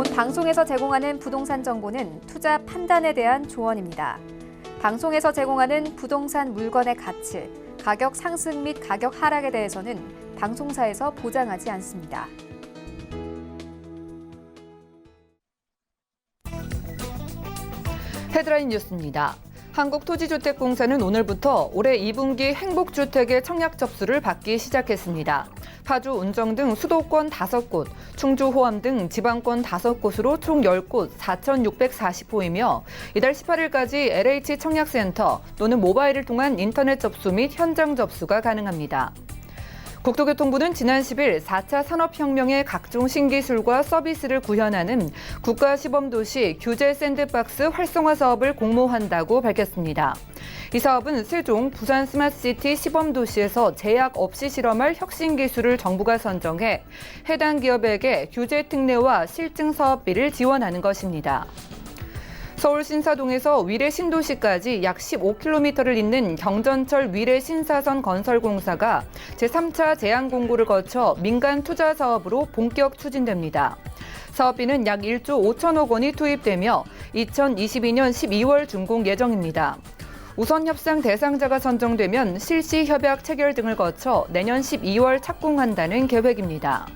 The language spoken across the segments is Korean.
본 방송에서 제공하는 부동산 정보는 투자 판단에 대한 조언입니다. 방송에서 제공하는 부동산 물건의 가치, 가격 상승 및 가격 하락에 대해서는 방송사에서 보장하지 않습니다. 헤드라인 뉴스입니다. 한국토지주택공사는 오늘부터 올해 2분기 행복주택의 청약 접수를 받기 시작했습니다. 파주, 운정 등 수도권 5곳, 충주, 호암 등 지방권 5곳으로 총 10곳 4,640호이며 이달 18일까지 LH 청약센터 또는 모바일을 통한 인터넷 접수 및 현장 접수가 가능합니다. 국토교통부는 지난 10일 4차 산업혁명의 각종 신기술과 서비스를 구현하는 국가시범도시 규제 샌드박스 활성화 사업을 공모한다고 밝혔습니다. 이 사업은 세종, 부산 스마트시티 시범도시에서 제약 없이 실험할 혁신 기술을 정부가 선정해 해당 기업에게 규제 특례와 실증 사업비를 지원하는 것입니다. 서울 신사동에서 위례 신도시까지 약 15km를 잇는 경전철 위례 신사선 건설공사가 제3차 제안 공고를 거쳐 민간 투자 사업으로 본격 추진됩니다. 사업비는 약 1조 5천억 원이 투입되며 2022년 12월 준공 예정입니다. 우선 협상 대상자가 선정되면 실시 협약 체결 등을 거쳐 내년 12월 착공한다는 계획입니다.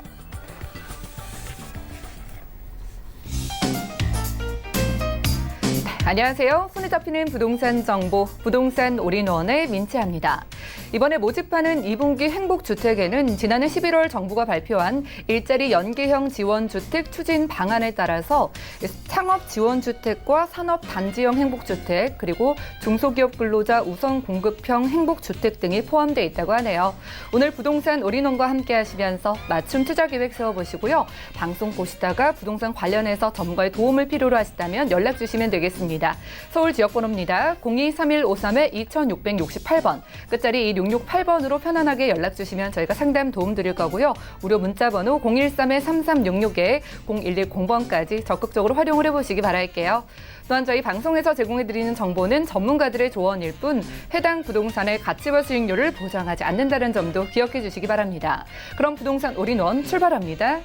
안녕하세요. 손에 잡히는 부동산 정보, 부동산 올인원의 민채합니다. 이번에 모집하는 2분기 행복주택에는 지난해 11월 정부가 발표한 일자리 연계형 지원주택 추진 방안에 따라서 창업지원주택과 산업단지형 행복주택, 그리고 중소기업 근로자 우선 공급형 행복주택 등이 포함되어 있다고 하네요. 오늘 부동산 올인원과 함께 하시면서 맞춤 투자계획 세워보시고요. 방송 보시다가 부동산 관련해서 전문가의 도움을 필요로 하시다면 연락 주시면 되겠습니다. 서울 지역번호입니다. 023153-2668번, 끝자리 2668번으로 편안하게 연락 주시면 저희가 상담 도움 드릴 거고요. 무료 문자번호 013-3366-0110번까지 적극적으로 활용을 해보시기 바랄게요. 또한 저희 방송에서 제공해드리는 정보는 전문가들의 조언일 뿐 해당 부동산의 가치와 수익률을 보장하지 않는다는 점도 기억해 주시기 바랍니다. 그럼 부동산 올인원 출발합니다.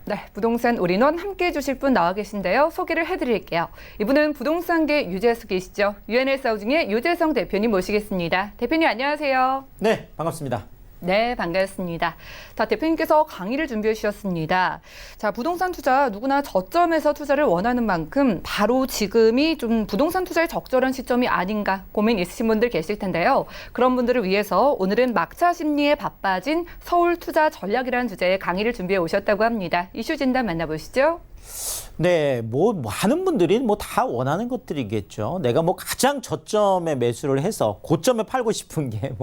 네, 부동산 올인원 함께해 주실 분 나와 계신데요. 소개를 해드릴게요. 이분은 부동산계 유재석이시죠. UNS 하우징의 유재성 대표님 모시겠습니다. 대표님 안녕하세요. 네, 반갑습니다. 네, 반갑습니다. 자, 대표님께서 강의를 준비해 주셨습니다. 자, 부동산 투자 누구나 저점에서 투자를 원하는 만큼 바로 지금이 좀 부동산 투자에 적절한 시점이 아닌가 고민 있으신 분들 계실 텐데요. 그런 분들을 위해서 오늘은 막차 심리에 바빠진 서울 투자 전략이라는 주제의 강의를 준비해 오셨다고 합니다. 이슈 진단 만나보시죠. 네, 많은 분들이 다 원하는 것들이겠죠. 내가 가장 저점에 매수를 해서 고점에 팔고 싶은 게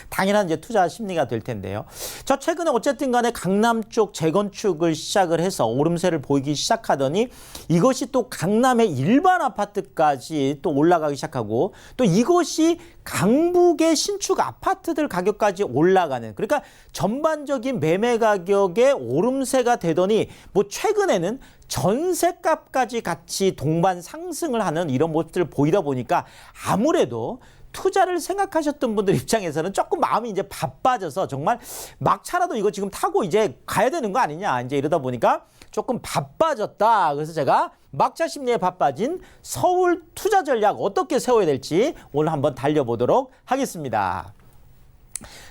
당연한 이제 투자 심리가 될 텐데요. 저 최근에 어쨌든 간에 강남 쪽 재건축을 시작을 해서 오름세를 보이기 시작하더니 이것이 또 강남의 일반 아파트까지 또 올라가기 시작하고 또 이것이 강북의 신축 아파트들 가격까지 올라가는, 그러니까 전반적인 매매 가격의 오름세가 되더니 최근에는 전세값까지 같이 동반 상승을 하는 이런 모습들을 보이다 보니까 아무래도 투자를 생각하셨던 분들 입장에서는 조금 마음이 이제 바빠져서 정말 막차라도 이거 지금 타고 이제 가야 되는 거 아니냐, 이제 이러다 보니까 조금 바빠졌다. 그래서 제가 막차 심리에 바빠진 서울 투자 전략 어떻게 세워야 될지 오늘 한번 달려보도록 하겠습니다.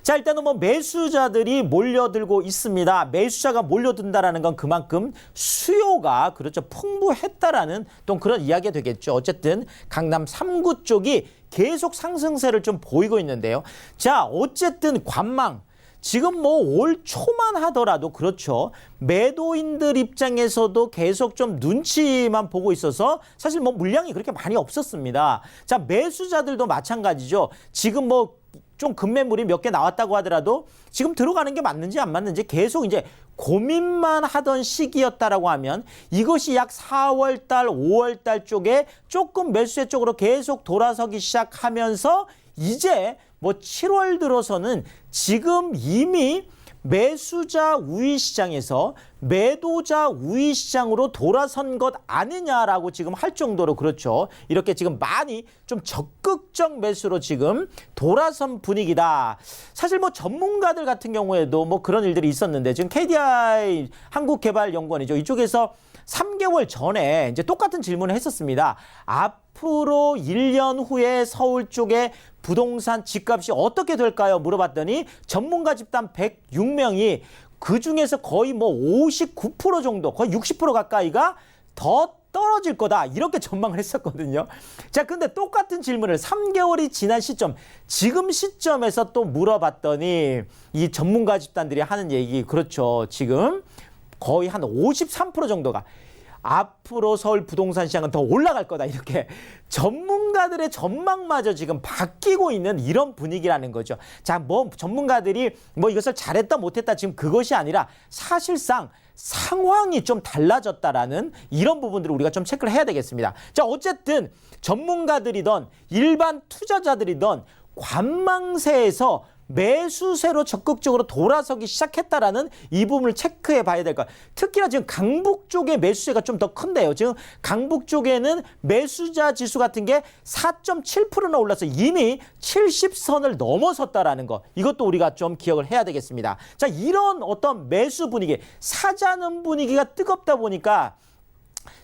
자, 일단은 매수자들이 몰려들고 있습니다. 매수자가 몰려든다라는 건 그만큼 수요가 풍부했다라는 또 그런 이야기가 되겠죠. 어쨌든 강남 3구 쪽이 계속 상승세를 좀 보이고 있는데요. 자, 어쨌든 관망. 지금 올 초만 하더라도 그렇죠. 매도인들 입장에서도 계속 좀 눈치만 보고 있어서 사실 물량이 그렇게 많이 없었습니다. 자, 매수자들도 마찬가지죠. 지금 좀 급매물이 몇 개 나왔다고 하더라도 지금 들어가는 게 맞는지 안 맞는지 계속 이제 고민만 하던 시기였다라고 하면 이것이 약 4월 달, 5월 달 쪽에 조금 매수세 쪽으로 계속 돌아서기 시작하면서 이제 7월 들어서는 지금 이미 매수자 우위 시장에서 매도자 우위 시장으로 돌아선 것 아니냐라고 지금 할 정도로 그렇죠. 이렇게 지금 많이 좀 적극적 매수로 지금 돌아선 분위기다. 사실 뭐 전문가들 같은 경우에도 뭐 그런 일들이 있었는데 지금 KDI 한국개발연구원이죠. 이쪽에서 3개월 전에 이제 똑같은 질문을 했었습니다. 앞으로 1년 후에 서울 쪽에 부동산 집값이 어떻게 될까요? 물어봤더니 전문가 집단 106명이 그중에서 거의 뭐 59% 정도, 거의 60% 가까이가 더 떨어질 거다. 이렇게 전망을 했었거든요. 자, 근데 똑같은 질문을 3개월이 지난 시점, 지금 시점에서 또 물어봤더니 이 전문가 집단들이 하는 얘기, 그렇죠. 지금 거의 한 53% 정도가 앞으로 서울 부동산 시장은 더 올라갈 거다. 이렇게 전문가들의 전망마저 지금 바뀌고 있는 이런 분위기라는 거죠. 자, 뭐 전문가들이 뭐 이것을 잘했다 못했다 지금 그것이 아니라 사실상 상황이 좀 달라졌다라는 이런 부분들을 우리가 좀 체크를 해야 되겠습니다. 자, 어쨌든 전문가들이던 일반 투자자들이던 관망세에서 매수세로 적극적으로 돌아서기 시작했다라는 이 부분을 체크해 봐야 될 것 같아요. 특히나 지금 강북 쪽의 매수세가 좀 더 큰데요. 지금 강북 쪽에는 매수자 지수 같은 게 4.7%나 올라서 이미 70선을 넘어섰다라는 거. 이것도 우리가 좀 기억을 해야 되겠습니다. 자, 이런 어떤 매수 분위기, 사자는 분위기가 뜨겁다 보니까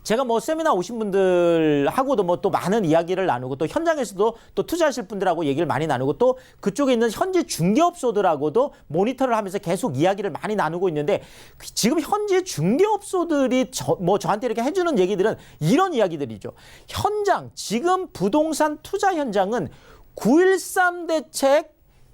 제가 뭐 세미나 오신 분들하고도 뭐 또 많은 이야기를 나누고 또 현장에서도 또 투자하실 분들하고 얘기를 많이 나누고 또 그쪽에 있는 현지 중개업소들하고도 모니터를 하면서 계속 이야기를 많이 나누고 있는데 지금 현지 중개업소들이 저한테 이렇게 해주는 얘기들은 이런 이야기들이죠. 현장, 지금 부동산 투자 현장은 9.13 대책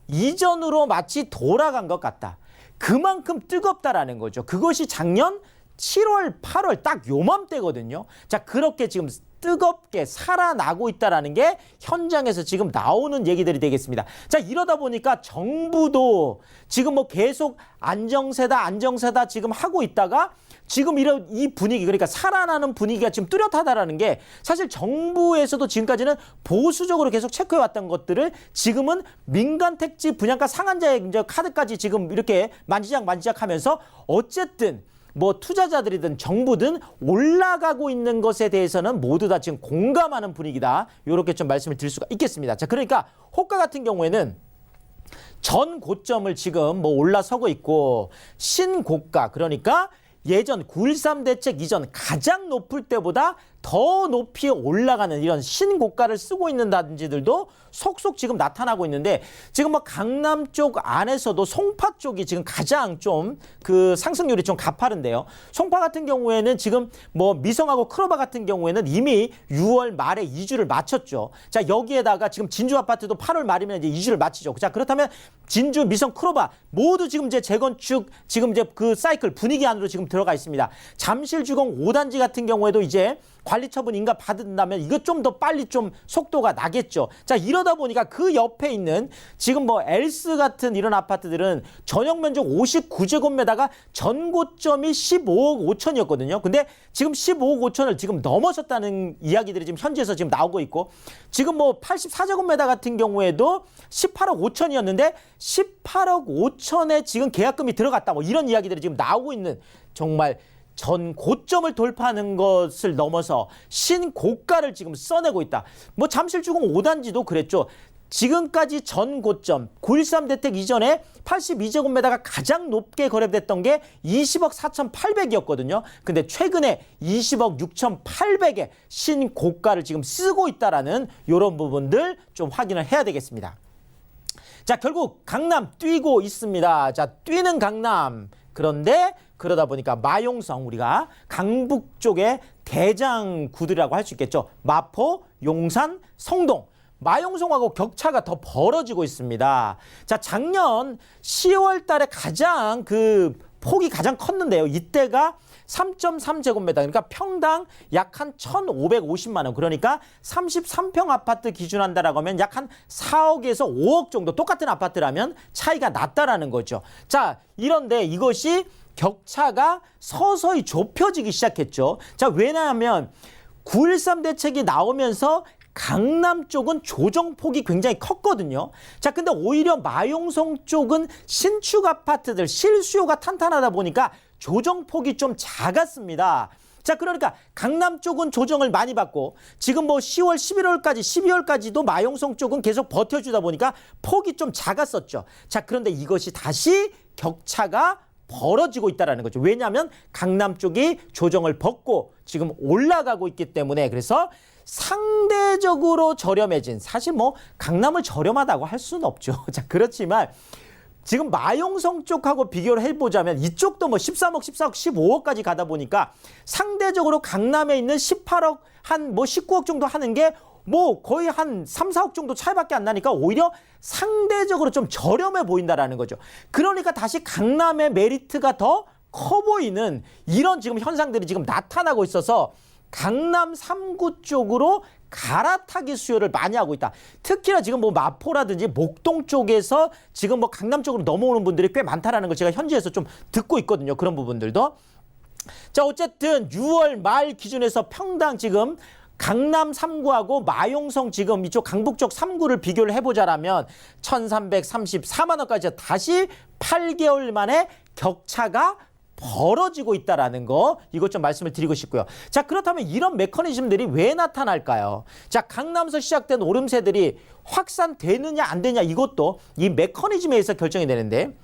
이전으로 마치 돌아간 것 같다. 그만큼 뜨겁다라는 거죠. 그것이 작년 7월, 8월 딱 요맘때거든요. 자, 그렇게 지금 뜨겁게 살아나고 있다라는 게 현장에서 지금 나오는 얘기들이 되겠습니다. 자, 이러다 보니까 정부도 지금 뭐 계속 안정세다 지금 하고 있다가 지금 이런 이 분위기, 그러니까 살아나는 분위기가 지금 뚜렷하다라는 게 사실 정부에서도 지금까지는 보수적으로 계속 체크해왔던 것들을 지금은 민간 택지 분양가 상한자의 이제 카드까지 지금 이렇게 만지작 하면서 어쨌든 뭐 투자자들이든 정부든 올라가고 있는 것에 대해서는 모두 다 지금 공감하는 분위기다. 이렇게 좀 말씀을 드릴 수가 있겠습니다. 자, 그러니까 호가 같은 경우에는 전 고점을 지금 뭐 올라서고 있고 신고가, 그러니까 예전 9.13 대책 이전 가장 높을 때보다 더 높이 올라가는 이런 신고가를 쓰고 있는 단지들도 속속 지금 나타나고 있는데 지금 뭐 강남 쪽 안에서도 송파 쪽이 지금 가장 좀 그 상승률이 좀 가파른데요. 송파 같은 경우에는 지금 뭐 미성하고 크로바 같은 경우에는 이미 6월 말에 2주를 마쳤죠. 자, 여기에다가 지금 진주 아파트도 8월 말이면 이제 2주를 마치죠. 자, 그렇다면 진주, 미성, 크로바 모두 지금 이제 재건축 지금 이제 그 사이클 분위기 안으로 지금 들어가 있습니다. 잠실주공 5단지 같은 경우에도 이제 관리처분 인가 받는다면 이거 좀 더 빨리 좀 속도가 나겠죠. 자, 이러다 보니까 그 옆에 있는 지금 뭐 엘스 같은 이런 아파트들은 전용 면적 59제곱미터가 전고점이 15억 5천이었거든요. 근데 지금 15억 5천을 지금 넘어섰다는 이야기들이 지금 현지에서 지금 나오고 있고 지금 뭐 84제곱미터 같은 경우에도 18억 5천이었는데 18억 5천에 지금 계약금이 들어갔다. 뭐 이런 이야기들이 지금 나오고 있는 정말 전 고점을 돌파하는 것을 넘어서 신고가를 지금 써내고 있다. 뭐 잠실주공 5단지도 그랬죠. 지금까지 전 고점 9.13 대책 이전에 82제곱미터가 가장 높게 거래됐던 게 20억 4,800이었거든요. 근데 최근에 20억 6,800의 신고가를 지금 쓰고 있다라는 이런 부분들 좀 확인을 해야 되겠습니다. 자, 결국 강남 뛰고 있습니다. 자, 뛰는 강남. 그런데 그러다 보니까 마용성, 우리가 강북 쪽의 대장구들이라고 할 수 있겠죠. 마포, 용산, 성동. 마용성하고 격차가 더 벌어지고 있습니다. 자, 작년 10월 달에 가장 그 폭이 가장 컸는데요. 이때가 3.3제곱미터, 그러니까 평당 약 한 1,550만 원. 그러니까 33평 아파트 기준한다라고 하면 약 한 4억에서 5억 정도 똑같은 아파트라면 차이가 났다라는 거죠. 자, 이런데 이것이 격차가 서서히 좁혀지기 시작했죠. 자, 왜냐하면 9.13 대책이 나오면서 강남 쪽은 조정폭이 굉장히 컸거든요. 자, 근데 오히려 마용성 쪽은 신축 아파트들 실수요가 탄탄하다 보니까 조정폭이 좀 작았습니다. 자, 그러니까 강남 쪽은 조정을 많이 받고 지금 뭐 10월, 11월까지, 12월까지도 마용성 쪽은 계속 버텨주다 보니까 폭이 좀 작았었죠. 자, 그런데 이것이 다시 격차가 벌어지고 있다는 거죠. 왜냐하면 강남 쪽이 조정을 벗고 지금 올라가고 있기 때문에 그래서 상대적으로 저렴해진 사실 뭐 강남을 저렴하다고 할 수는 없죠. 자, 그렇지만 지금 마용성 쪽하고 비교를 해보자면 이쪽도 뭐 13억, 14억, 15억까지 가다 보니까 상대적으로 강남에 있는 18억, 한 뭐 19억 정도 하는 게 뭐 거의 한 3, 4억 정도 차이밖에 안 나니까 오히려 상대적으로 좀 저렴해 보인다라는 거죠. 그러니까 다시 강남의 메리트가 더 커 보이는 이런 지금 현상들이 지금 나타나고 있어서 강남 3구 쪽으로 갈아타기 수요를 많이 하고 있다. 특히나 지금 뭐 마포라든지 목동 쪽에서 지금 뭐 강남 쪽으로 넘어오는 분들이 꽤 많다라는 걸 제가 현지에서 좀 듣고 있거든요. 그런 부분들도. 자, 어쨌든 6월 말 기준에서 평당 지금 강남 3구하고 마용성 지금 이쪽 강북 쪽 3구를 비교를 해보자라면 1,334만 원까지 다시 8개월 만에 격차가 벌어지고 있다라는 거 이것 좀 말씀을 드리고 싶고요. 자, 그렇다면 이런 메커니즘들이 왜 나타날까요? 자, 강남에서 시작된 오름세들이 확산되느냐 안 되느냐 이것도 이 메커니즘에 의해서 결정이 되는데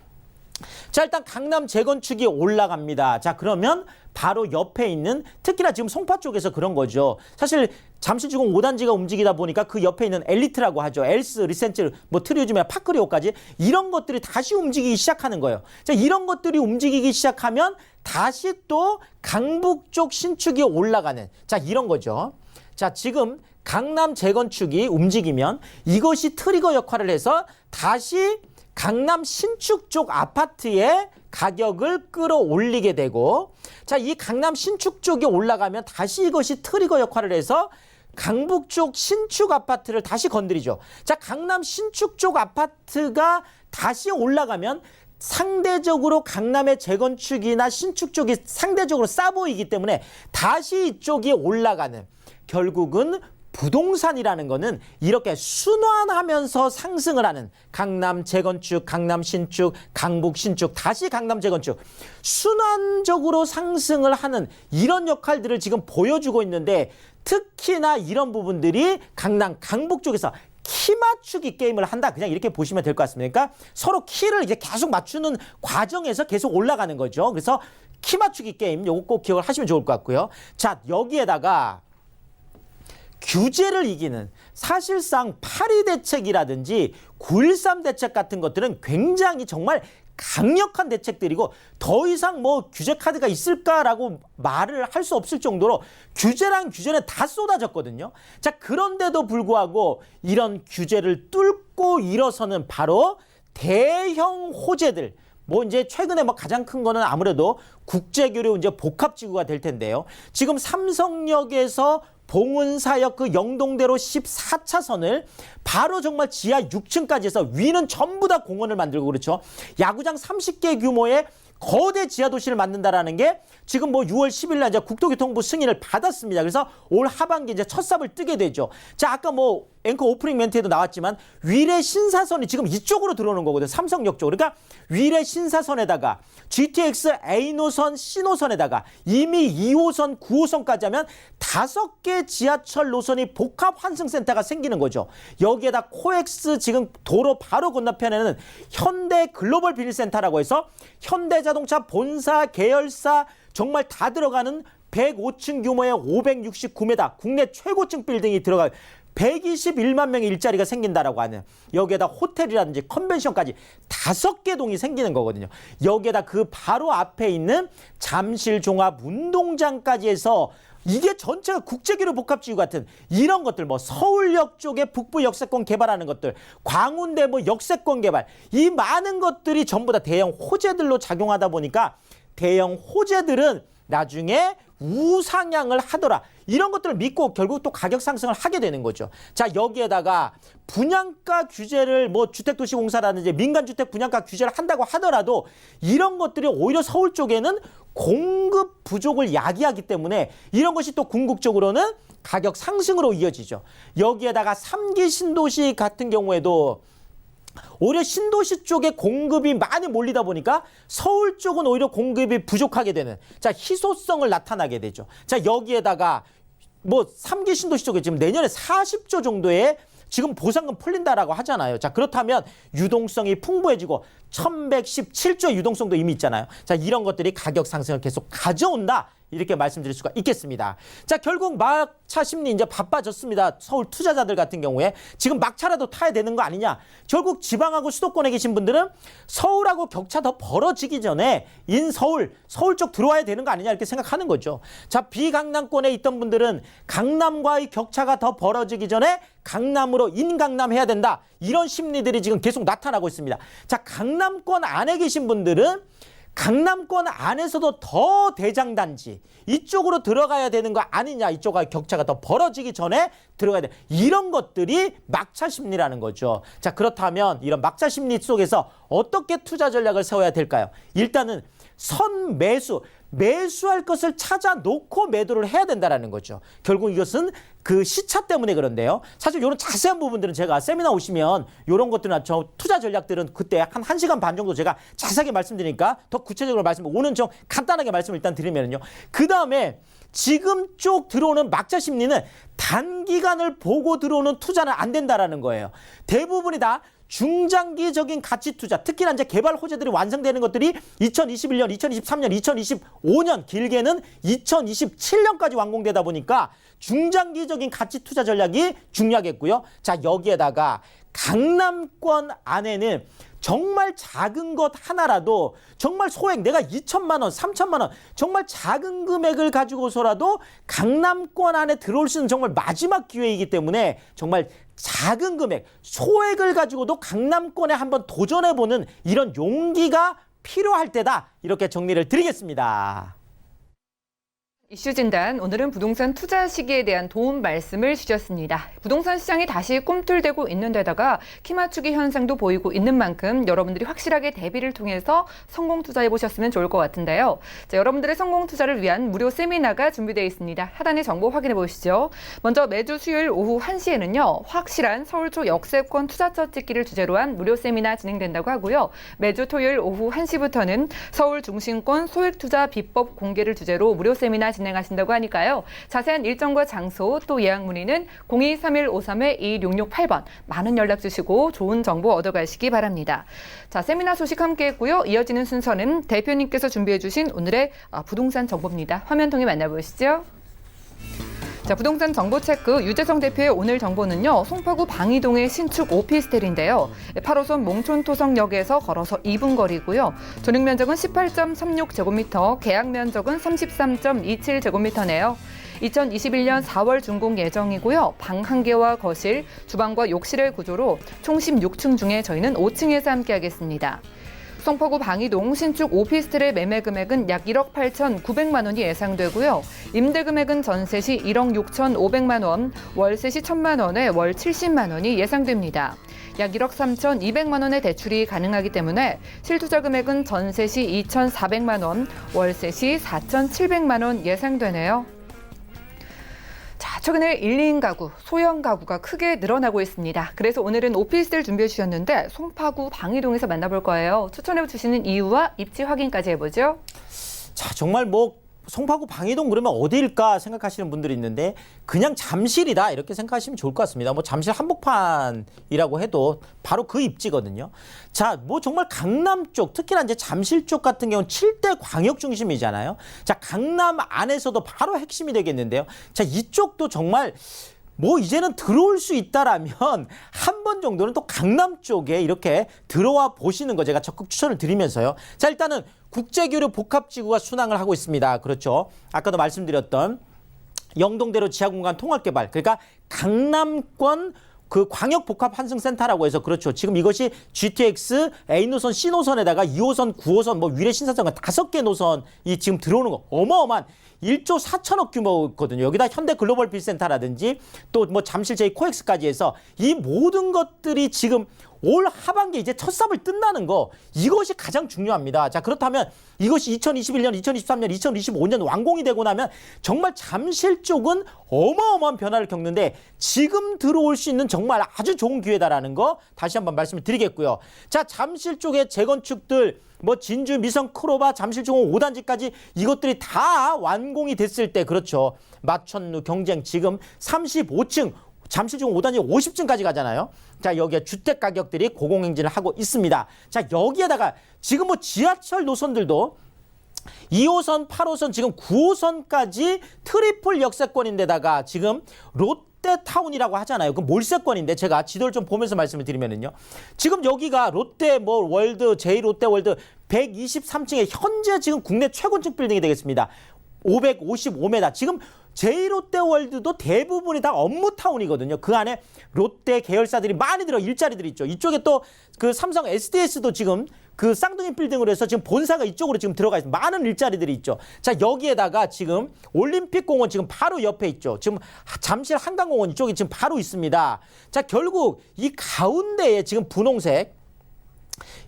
자, 일단 강남 재건축이 올라갑니다. 자, 그러면 바로 옆에 있는 특히나 지금 송파 쪽에서 그런 거죠. 사실 잠실주공 5단지가 움직이다 보니까 그 옆에 있는 엘리트라고 하죠. 엘스, 리센츠, 뭐 트리오즘이나 파크리오까지 이런 것들이 다시 움직이기 시작하는 거예요. 자, 이런 것들이 움직이기 시작하면 다시 또 강북 쪽 신축이 올라가는 자, 이런 거죠. 자, 지금 강남 재건축이 움직이면 이것이 트리거 역할을 해서 다시 강남 신축 쪽 아파트의 가격을 끌어올리게 되고 자, 이 강남 신축 쪽이 올라가면 다시 이것이 트리거 역할을 해서 강북 쪽 신축 아파트를 다시 건드리죠. 자, 강남 신축 쪽 아파트가 다시 올라가면 상대적으로 강남의 재건축이나 신축 쪽이 상대적으로 싸 보이기 때문에 다시 이쪽이 올라가는 결국은 부동산이라는 거는 이렇게 순환하면서 상승을 하는 강남 재건축, 강남 신축, 강북 신축, 다시 강남 재건축 순환적으로 상승을 하는 이런 역할들을 지금 보여주고 있는데 특히나 이런 부분들이 강남, 강북 쪽에서 키 맞추기 게임을 한다. 그냥 이렇게 보시면 될 것 같습니다. 그러니까 서로 키를 이제 계속 맞추는 과정에서 계속 올라가는 거죠. 그래서 키 맞추기 게임 요거 꼭 기억을 하시면 좋을 것 같고요. 자, 여기에다가 규제를 이기는 사실상 8.2 대책이라든지 9.13 대책 같은 것들은 굉장히 정말 강력한 대책들이고 더 이상 뭐 규제 카드가 있을까라고 말을 할 수 없을 정도로 규제랑 규제는 다 쏟아졌거든요. 자, 그런데도 불구하고 이런 규제를 뚫고 일어서는 바로 대형 호재들 뭐 이제 최근에 뭐 가장 큰 거는 아무래도 국제교류 이제 복합지구가 될 텐데요. 지금 삼성역에서 봉은사역 그 영동대로 14차선을 바로 정말 지하 6층까지 해서 위는 전부 다 공원을 만들고 그렇죠. 야구장 30개 규모의 거대 지하도시를 만든다라는 게 지금 뭐 6월 10일 날 이제 국토교통부 승인을 받았습니다. 그래서 올 하반기 이제 첫 삽을 뜨게 되죠. 자, 아까 뭐 앵커 오프닝 멘트에도 나왔지만 위례 신사선이 지금 이쪽으로 들어오는 거거든요. 삼성역 쪽으로. 그러니까 위례 신사선에다가 GTX A노선, C노선에다가 이미 2호선, 9호선까지 하면 5개 지하철 노선이 복합 환승센터가 생기는 거죠. 여기에다 코엑스 지금 도로 바로 건너편에는 현대 글로벌 비닐센터라고 해서 현대자동차 본사, 계열사 정말 다 들어가는 105층 규모의 569m 국내 최고층 빌딩이 들어가요. 121만 명의 일자리가 생긴다라고 하는 여기에다 호텔이라든지 컨벤션까지 5개 동이 생기는 거거든요. 여기에다 그 바로 앞에 있는 잠실 종합 운동장까지 해서 이게 전체가 국제교류 복합지구 같은 이런 것들 뭐 서울역 쪽에 북부 역세권 개발하는 것들 광운대 뭐 역세권 개발 이 많은 것들이 전부 다 대형 호재들로 작용하다 보니까 대형 호재들은 나중에 우상향을 하더라. 이런 것들을 믿고 결국 또 가격 상승을 하게 되는 거죠. 자, 여기에다가 분양가 규제를 뭐 주택도시공사라든지 민간주택 분양가 규제를 한다고 하더라도 이런 것들이 오히려 서울 쪽에는 공급 부족을 야기하기 때문에 이런 것이 또 궁극적으로는 가격 상승으로 이어지죠. 여기에다가 3기 신도시 같은 경우에도 오히려 신도시 쪽에 공급이 많이 몰리다 보니까 서울 쪽은 오히려 공급이 부족하게 되는, 자, 희소성을 나타나게 되죠. 자, 여기에다가 뭐 3기 신도시 쪽에 지금 내년에 40조 정도의 지금 보상금 풀린다라고 하잖아요. 자, 그렇다면 유동성이 풍부해지고 1117조 유동성도 이미 있잖아요. 자, 이런 것들이 가격 상승을 계속 가져온다. 이렇게 말씀드릴 수가 있겠습니다. 자, 결국 막차 심리 이제 바빠졌습니다. 서울 투자자들 같은 경우에 지금 막차라도 타야 되는 거 아니냐. 결국 지방하고 수도권에 계신 분들은 서울하고 격차 더 벌어지기 전에 인서울, 서울 쪽 들어와야 되는 거 아니냐 이렇게 생각하는 거죠. 자, 비강남권에 있던 분들은 강남과의 격차가 더 벌어지기 전에 강남으로 인강남 해야 된다. 이런 심리들이 지금 계속 나타나고 있습니다. 자, 강남권 안에 계신 분들은 강남권 안에서도 더 대장단지 이쪽으로 들어가야 되는 거 아니냐, 이쪽과 격차가 더 벌어지기 전에 들어가야 돼. 이런 것들이 막차 심리라는 거죠. 자, 그렇다면 이런 막차 심리 속에서 어떻게 투자 전략을 세워야 될까요? 일단은 선매수, 매수할 것을 찾아 놓고 매도를 해야 된다는 거죠. 결국 이것은 그 시차 때문에 그런데요. 사실 이런 자세한 부분들은 제가 세미나 오시면 이런 것들이나 저 투자 전략들은 그때 한 1시간 반 정도 제가 자세하게 말씀드리니까 더 구체적으로 오늘 좀 간단하게 말씀을 일단 드리면요. 그 다음에 지금 쪽 들어오는 막자 심리는 단기간을 보고 들어오는 투자는 안 된다라는 거예요. 대부분이 다 중장기적인 가치 투자, 특히나 이제 개발 호재들이 완성되는 것들이 2021년, 2023년, 2025년, 길게는 2027년까지 완공되다 보니까 중장기적인 가치 투자 전략이 중요하겠고요. 자, 여기에다가 강남권 안에는 정말 작은 것 하나라도 정말 소액 내가 2천만 원, 3천만 원 정말 작은 금액을 가지고서라도 강남권 안에 들어올 수 있는 정말 마지막 기회이기 때문에 정말 작은 금액, 소액을 가지고도 강남권에 한번 도전해보는 이런 용기가 필요할 때다. 이렇게 정리를 드리겠습니다. 이슈 진단, 오늘은 부동산 투자 시기에 대한 도움 말씀을 주셨습니다. 부동산 시장이 다시 꿈틀대고 있는 데다가 키 맞추기 현상도 보이고 있는 만큼 여러분들이 확실하게 대비를 통해서 성공 투자해 보셨으면 좋을 것 같은데요. 자, 여러분들의 성공 투자를 위한 무료 세미나가 준비되어 있습니다. 하단의 정보 확인해 보시죠. 먼저 매주 수요일 오후 1시에는요. 확실한 서울초 역세권 투자처 찍기를 주제로 한 무료 세미나 진행된다고 하고요. 매주 토요일 오후 1시부터는 서울 중심권 소액 투자 비법 공개를 주제로 무료 세미나 진행하신다고 하니까요. 자세한 일정과 장소 또 예약 문의는 023153-2668번 많은 연락 주시고 좋은 정보 얻어가시기 바랍니다. 자, 세미나 소식 함께 했고요. 이어지는 순서는 대표님께서 준비해 주신 오늘의 부동산 정보입니다. 화면 통해 만나보시죠. 자, 부동산 정보 체크 유재성 대표의 오늘 정보는요. 송파구 방이동의 신축 오피스텔인데요. 8호선 몽촌토성역에서 걸어서 2분 거리고요. 전용 면적은 18.36제곱미터, 계약 면적은 33.27제곱미터네요. 2021년 4월 준공 예정이고요. 방 1개와 거실, 주방과 욕실의 구조로 총 16층 중에 저희는 5층에서 함께하겠습니다. 송파구 방이동 신축 오피스텔의 매매 금액은 약 1억 8,900만 원이 예상되고요. 임대 금액은 전세 시 1억 6,500만 원, 월세 시 1,000만 원에 월 70만 원이 예상됩니다. 약 1억 3,200만 원의 대출이 가능하기 때문에 실투자 금액은 전세 시 2,400만 원, 월세 시 4,700만 원 예상되네요. 자, 최근에 1인 가구, 소형 가구가 크게 늘어나고 있습니다. 그래서 오늘은 오피스텔 준비해 주셨는데 송파구 방이동에서 만나볼 거예요. 추천해 주시는 이유와 입지 확인까지 해보죠. 자, 정말 송파구 방이동 그러면 어디일까 생각하시는 분들이 있는데 그냥 잠실이다 이렇게 생각하시면 좋을 것 같습니다. 잠실 한복판이라고 해도 바로 그 입지거든요. 자, 정말 강남 쪽, 특히나 이제 잠실 쪽 같은 경우는 7대 광역 중심이잖아요. 자, 강남 안에서도 바로 핵심이 되겠는데요. 자, 이쪽도 정말 이제는 들어올 수 있다라면 한 번 정도는 또 강남 쪽에 이렇게 들어와 보시는 거 제가 적극 추천을 드리면서요. 자, 일단은 국제교류 복합지구가 순항을 하고 있습니다. 그렇죠. 아까도 말씀드렸던 영동대로 지하공간 통합개발, 그러니까 강남권 그 광역복합환승센터라고 해서 그렇죠. 지금 이것이 GTX A노선, C노선에다가 2호선, 9호선, 뭐 위례 신사정간 5개 노선이 지금 들어오는 거 어마어마한 1조 4천억 규모거든요. 여기다 현대 글로벌 빌센터라든지 또 뭐 잠실 제2코엑스까지 해서 이 모든 것들이 지금 올 하반기에 이제 첫 삽을 뜬다는 거 이것이 가장 중요합니다. 자, 그렇다면 이것이 2021년, 2023년, 2025년 완공이 되고 나면 정말 잠실 쪽은 어마어마한 변화를 겪는데 지금 들어올 수 있는 정말 아주 좋은 기회다라는 거 다시 한번 말씀을 드리겠고요. 자, 잠실 쪽의 재건축들 뭐 진주, 미성, 크로바, 잠실중공 5단지까지 이것들이 다 완공이 됐을 때 그렇죠. 마천루, 경쟁 지금 35층 잠실중 5단지 50층까지 가잖아요. 자, 여기에 주택 가격들이 고공행진을 하고 있습니다. 자, 여기에다가 지금 뭐 지하철 노선들도 2호선, 8호선, 지금 9호선까지 트리플 역세권인데다가 지금 롯데타운이라고 하잖아요. 그 몰세권인데 제가 지도를 좀 보면서 말씀을 드리면은요. 지금 여기가 롯데 뭐 월드, 제2롯데월드 123층에 현재 지금 국내 최고층 빌딩이 되겠습니다. 555m. 지금 제2롯데월드도 대부분이 다 업무타운이거든요. 그 안에 롯데 계열사들이 많이 들어 일자리들이 있죠. 이쪽에 또 그 삼성 SDS도 지금 그 쌍둥이 빌딩으로 해서 지금 본사가 이쪽으로 지금 들어가 있습니다. 많은 일자리들이 있죠. 자, 여기에다가 지금 올림픽공원 지금 바로 옆에 있죠. 지금 잠실 한강공원 이쪽이 지금 바로 있습니다. 자, 결국 이 가운데에 지금 분홍색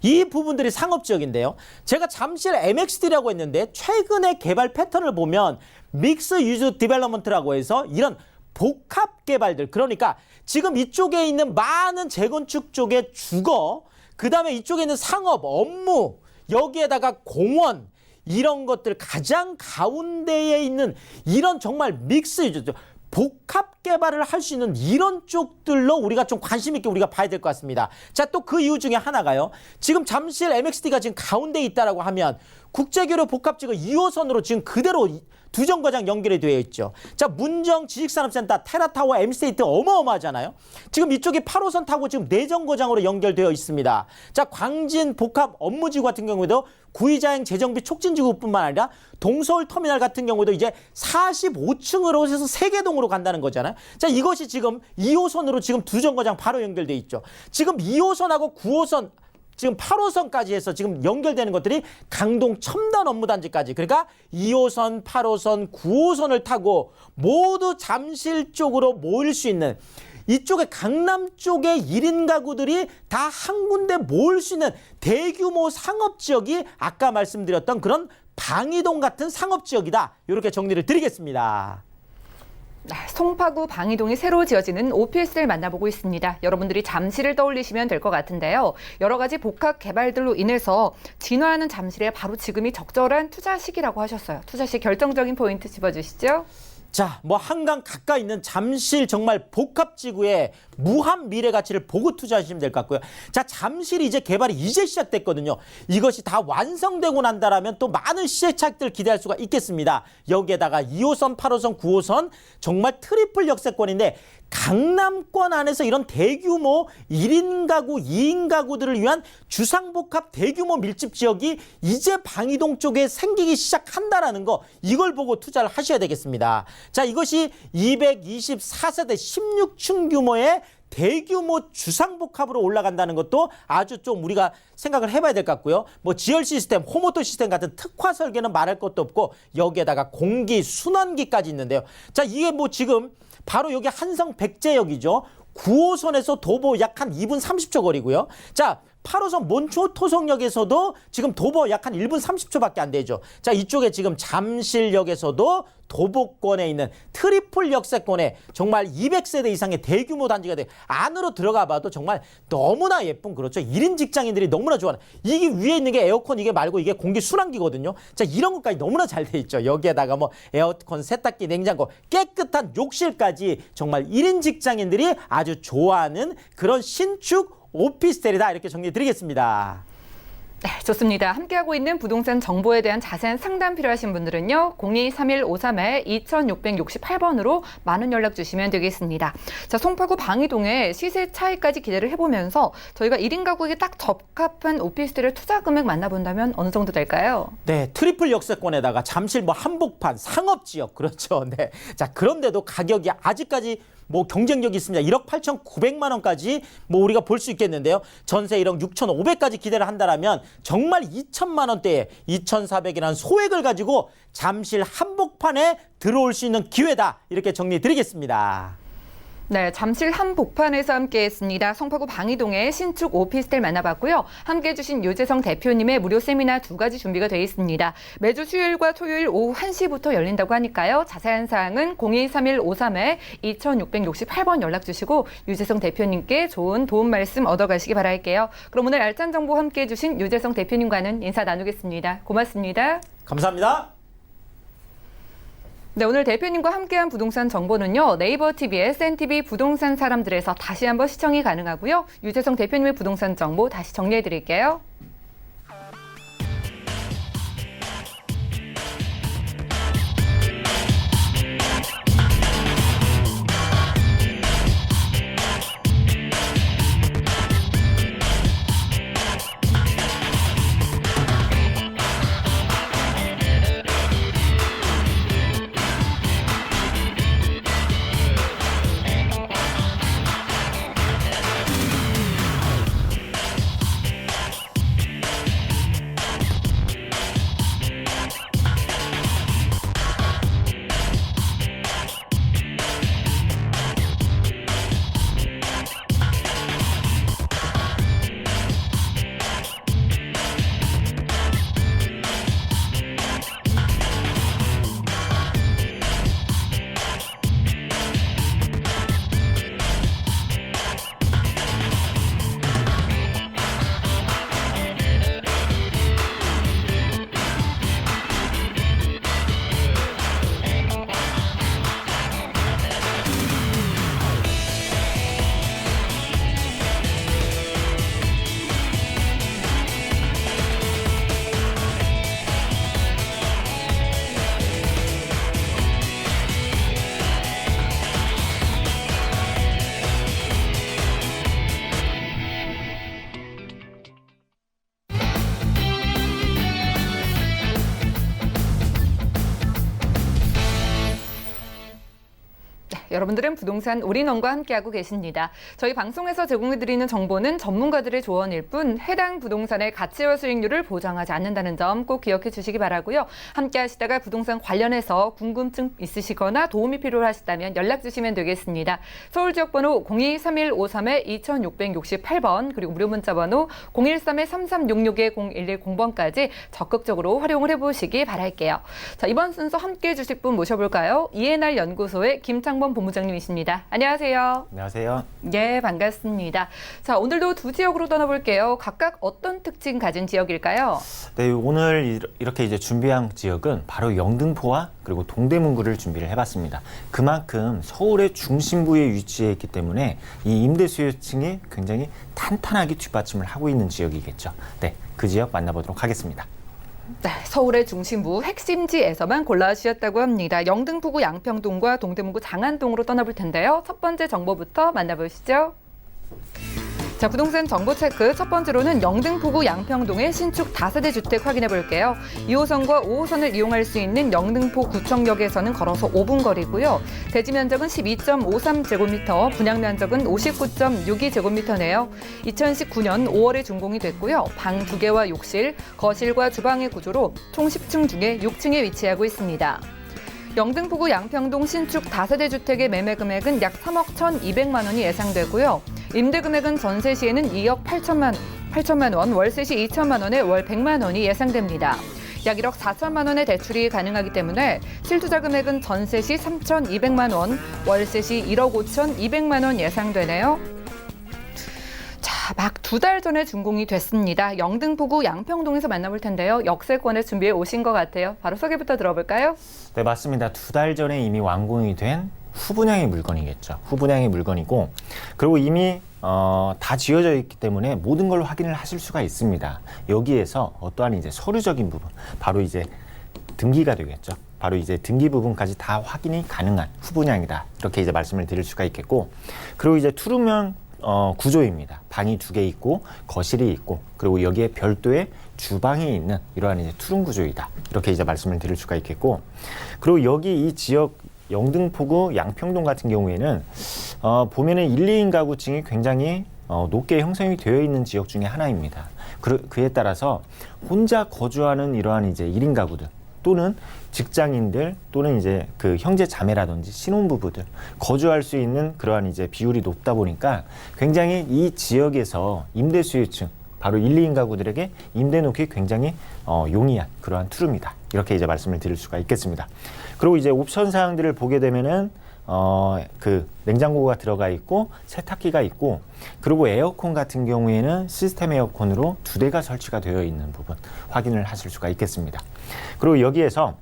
이 부분들이 상업지역인데요. 제가 잠실 MXD라고 했는데 최근의 개발 패턴을 보면 믹스 유즈 디벨롭먼트라고 해서 이런 복합 개발들 그러니까 지금 이쪽에 있는 많은 재건축 쪽의 주거 그다음에 이쪽에 있는 상업, 업무 여기에다가 공원 이런 것들 가장 가운데에 있는 이런 정말 믹스 유즈 복합 개발을 할 수 있는 이런 쪽들로 우리가 좀 관심 있게 우리가 봐야 될 것 같습니다. 자, 또 그 이유 중에 하나가요. 지금 잠실 MXD가 지금 가운데에 있다라고 하면 국제교류 복합지구 2호선으로 지금 그대로 두 정거장 연결이 되어 있죠. 자, 문정 지식산업센터, 테라타워, M스테이트 어마어마하잖아요. 지금 이쪽이 8호선 타고 지금 4정거장으로 연결되어 있습니다. 자, 광진 복합 업무지구 같은 경우에도 구이자행 재정비 촉진지구뿐만 아니라 동서울 터미널 같은 경우도 이제 45층으로 해서 세계동으로 간다는 거잖아요. 자, 이것이 지금 2호선으로 지금 두 정거장 바로 연결돼 있죠. 지금 2호선하고 9호선 지금 8호선까지 해서 지금 연결되는 것들이 강동 첨단 업무단지까지 그러니까 2호선, 8호선, 9호선을 타고 모두 잠실 쪽으로 모일 수 있는 이쪽에 강남 쪽의 1인 가구들이 다 한 군데 모일 수 있는 대규모 상업지역이 아까 말씀드렸던 그런 방이동 같은 상업지역이다. 이렇게 정리를 드리겠습니다. 송파구 방이동이 새로 지어지는 오피스를 만나보고 있습니다. 여러분들이 잠실을 떠올리시면 될 것 같은데요. 여러 가지 복합 개발들로 인해서 진화하는 잠실에 바로 지금이 적절한 투자 시기라고 하셨어요. 투자 시 결정적인 포인트 짚어주시죠. 자, 뭐 한강 가까이 있는 잠실 정말 복합지구의 무한 미래 가치를 보고 투자하시면 될 것 같고요. 자, 잠실이 이제 개발이 이제 시작됐거든요. 이것이 다 완성되고 난다라면 또 많은 시세차익들 기대할 수가 있겠습니다. 여기에다가 2호선, 8호선, 9호선 정말 트리플 역세권인데 강남권 안에서 이런 대규모 1인 가구, 2인 가구들을 위한 주상복합 대규모 밀집 지역이 이제 방이동 쪽에 생기기 시작한다라는 거 이걸 보고 투자를 하셔야 되겠습니다. 자, 이것이 224세대 16층 규모의 대규모 주상복합으로 올라간다는 것도 아주 좀 우리가 생각을 해봐야 될 것 같고요. 뭐 지열 시스템, 홈오토 시스템 같은 특화 설계는 말할 것도 없고 여기에다가 공기, 순환기까지 있는데요. 자, 이게 뭐 지금 바로 여기 한성 백제역이죠. 9호선에서 도보 약 한 2분 30초 거리고요. 자, 8호선 몬초 토성역에서도 지금 도보 약 한 1분 30초밖에 안 되죠. 자, 이쪽에 지금 잠실역에서도 도보권에 있는 트리플 역세권에 정말 200세대 이상의 대규모 단지가 돼 안으로 들어가 봐도 정말 너무나 예쁜 그렇죠. 1인 직장인들이 너무나 좋아하는 이게 위에 있는 게 에어컨 이게 말고 이게 공기 순환기거든요. 자, 이런 것까지 너무나 잘 돼 있죠. 여기에다가 뭐 에어컨, 세탁기, 냉장고, 깨끗한 욕실까지 정말 1인 직장인들이 아주 좋아하는 그런 신축 오피스텔이다 이렇게 정리해 드리겠습니다. 네, 좋습니다. 함께하고 있는 부동산 정보에 대한 자세한 상담 필요하신 분들은요. 023153-2668번으로 많은 연락 주시면 되겠습니다. 자, 송파구 방이동의 시세 차이까지 기대를 해보면서 저희가 1인 가구에게 딱 적합한 오피스텔의 투자 금액 만나본다면 어느 정도 될까요? 네, 트리플 역세권에다가 잠실 뭐 한복판, 상업지역 그렇죠. 네, 자 그런데도 가격이 아직까지 뭐 경쟁력이 있습니다. 1억 8,900만 원까지 뭐 우리가 볼 수 있겠는데요. 전세 1억 6,500까지 기대를 한다라면 정말 2천만 원대에 2,400이라는 소액을 가지고 잠실 한복판에 들어올 수 있는 기회다. 이렇게 정리 드리겠습니다. 네, 잠실 한복판에서 함께했습니다. 송파구 방이동의 신축 오피스텔 만나봤고요. 함께해 주신 유재성 대표님의 무료 세미나 2가지 준비가 되어 있습니다. 매주 수요일과 토요일 오후 1시부터 열린다고 하니까요. 자세한 사항은 023153-2668번 연락 주시고 유재성 대표님께 좋은 도움 말씀 얻어가시기 바랄게요. 그럼 오늘 알찬 정보 함께해 주신 유재성 대표님과는 인사 나누겠습니다. 고맙습니다. 감사합니다. 네, 오늘 대표님과 함께한 부동산 정보는요. 네이버 TV의 SNTV 부동산 사람들에서 다시 한번 시청이 가능하고요. 유재성 대표님의 부동산 정보 다시 정리해 드릴게요. 여러분들은 부동산 올인원과 함께하고 계십니다. 저희 방송에서 제공해드리는 정보는 전문가들의 조언일 뿐 해당 부동산의 가치와 수익률을 보장하지 않는다는 점 꼭 기억해 주시기 바라고요. 함께 하시다가 부동산 관련해서 궁금증 있으시거나 도움이 필요하시다면 연락 주시면 되겠습니다. 서울 지역번호 023153-2668번 그리고 무료 문자번호 013-3366-0110번까지 적극적으로 활용을 해보시기 바랄게요. 자, 이번 순서 함께해 주실 분 모셔볼까요? ENR 연구소의 김창범 본부장님이십니다. 안녕하세요. 안녕하세요. 예, 반갑습니다. 자, 오늘도 두 지역으로 떠나볼게요. 각각 어떤 특징 가진 지역일까요? 네, 오늘 이렇게 이제 준비한 지역은 바로 영등포와 그리고 동대문구를 준비를 해봤습니다. 그만큼 서울의 중심부에 위치해 있기 때문에 이 임대 수요층이 굉장히 탄탄하게 뒷받침을 하고 있는 지역이겠죠. 네, 그 지역 만나보도록 하겠습니다. 네, 서울의 중심부 핵심지에서만 골라주셨다고 합니다. 영등포구 양평동과 동대문구 장안동으로 떠나볼 텐데요. 첫 번째 정보부터 만나보시죠. 자, 부동산 정보 체크 첫 번째로는 영등포구 양평동의 신축 다세대 주택 확인해 볼게요. 2호선과 5호선을 이용할 수 있는 영등포 구청역에서는 걸어서 5분 거리고요. 대지 면적은 12.53제곱미터, 분양 면적은 59.62제곱미터네요. 2019년 5월에 준공이 됐고요. 방 2개와 욕실, 거실과 주방의 구조로 총 10층 중에 6층에 위치하고 있습니다. 영등포구 양평동 신축 다세대 주택의 매매 금액은 약 3억 1,200만 원이 예상되고요. 임대 금액은 전세 시에는 2억 8천만 원, 월세 시 2천만 원에 월 100만 원이 예상됩니다. 약 1억 4천만 원의 대출이 가능하기 때문에 실투자 금액은 전세 시 3,200만 원, 월세 시 1억 5,200만 원 예상되네요. 자, 막 2달 전에 준공이 됐습니다. 영등포구 양평동에서 만나볼 텐데요. 역세권에 준비해 오신 것 같아요. 바로 소개부터 들어볼까요? 네, 맞습니다. 2달 전에 이미 완공이 된 후분양의 물건이겠죠. 후분양의 물건이고, 그리고 이미 다 지어져 있기 때문에 모든 걸 확인을 하실 수가 있습니다. 여기에서 어떠한 이제 서류적인 부분, 바로 이제 등기가 되겠죠. 바로 이제 등기 부분까지 다 확인이 가능한 후분양이다. 이렇게 이제 말씀을 드릴 수가 있겠고, 그리고 이제 투룸형 구조입니다. 방이 2개 있고 거실이 있고 그리고 여기에 별도의 주방이 있는 이러한 이제 투룸 구조이다. 이렇게 이제 말씀을 드릴 수가 있겠고, 그리고 여기 이 지역 영등포구 양평동 같은 경우에는 보면은 1, 2인 가구층이 굉장히 높게 형성이 되어 있는 지역 중에 하나입니다. 그에 따라서 혼자 거주하는 이러한 이제 1인 가구들 또는 직장인들 또는 이제 그 형제 자매라든지 신혼부부들 거주할 수 있는 그러한 이제 비율이 높다 보니까 굉장히 이 지역에서 임대 수요층 바로 1, 2인 가구들에게 임대 놓기 굉장히 용이한 그러한 투룸이다. 이렇게 이제 말씀을 드릴 수가 있겠습니다. 그리고 이제 옵션 사항들을 보게 되면은 그 냉장고가 들어가 있고 세탁기가 있고 그리고 에어컨 같은 경우에는 시스템 에어컨으로 2대가 설치가 되어 있는 부분 확인을 하실 수가 있겠습니다. 그리고 여기에서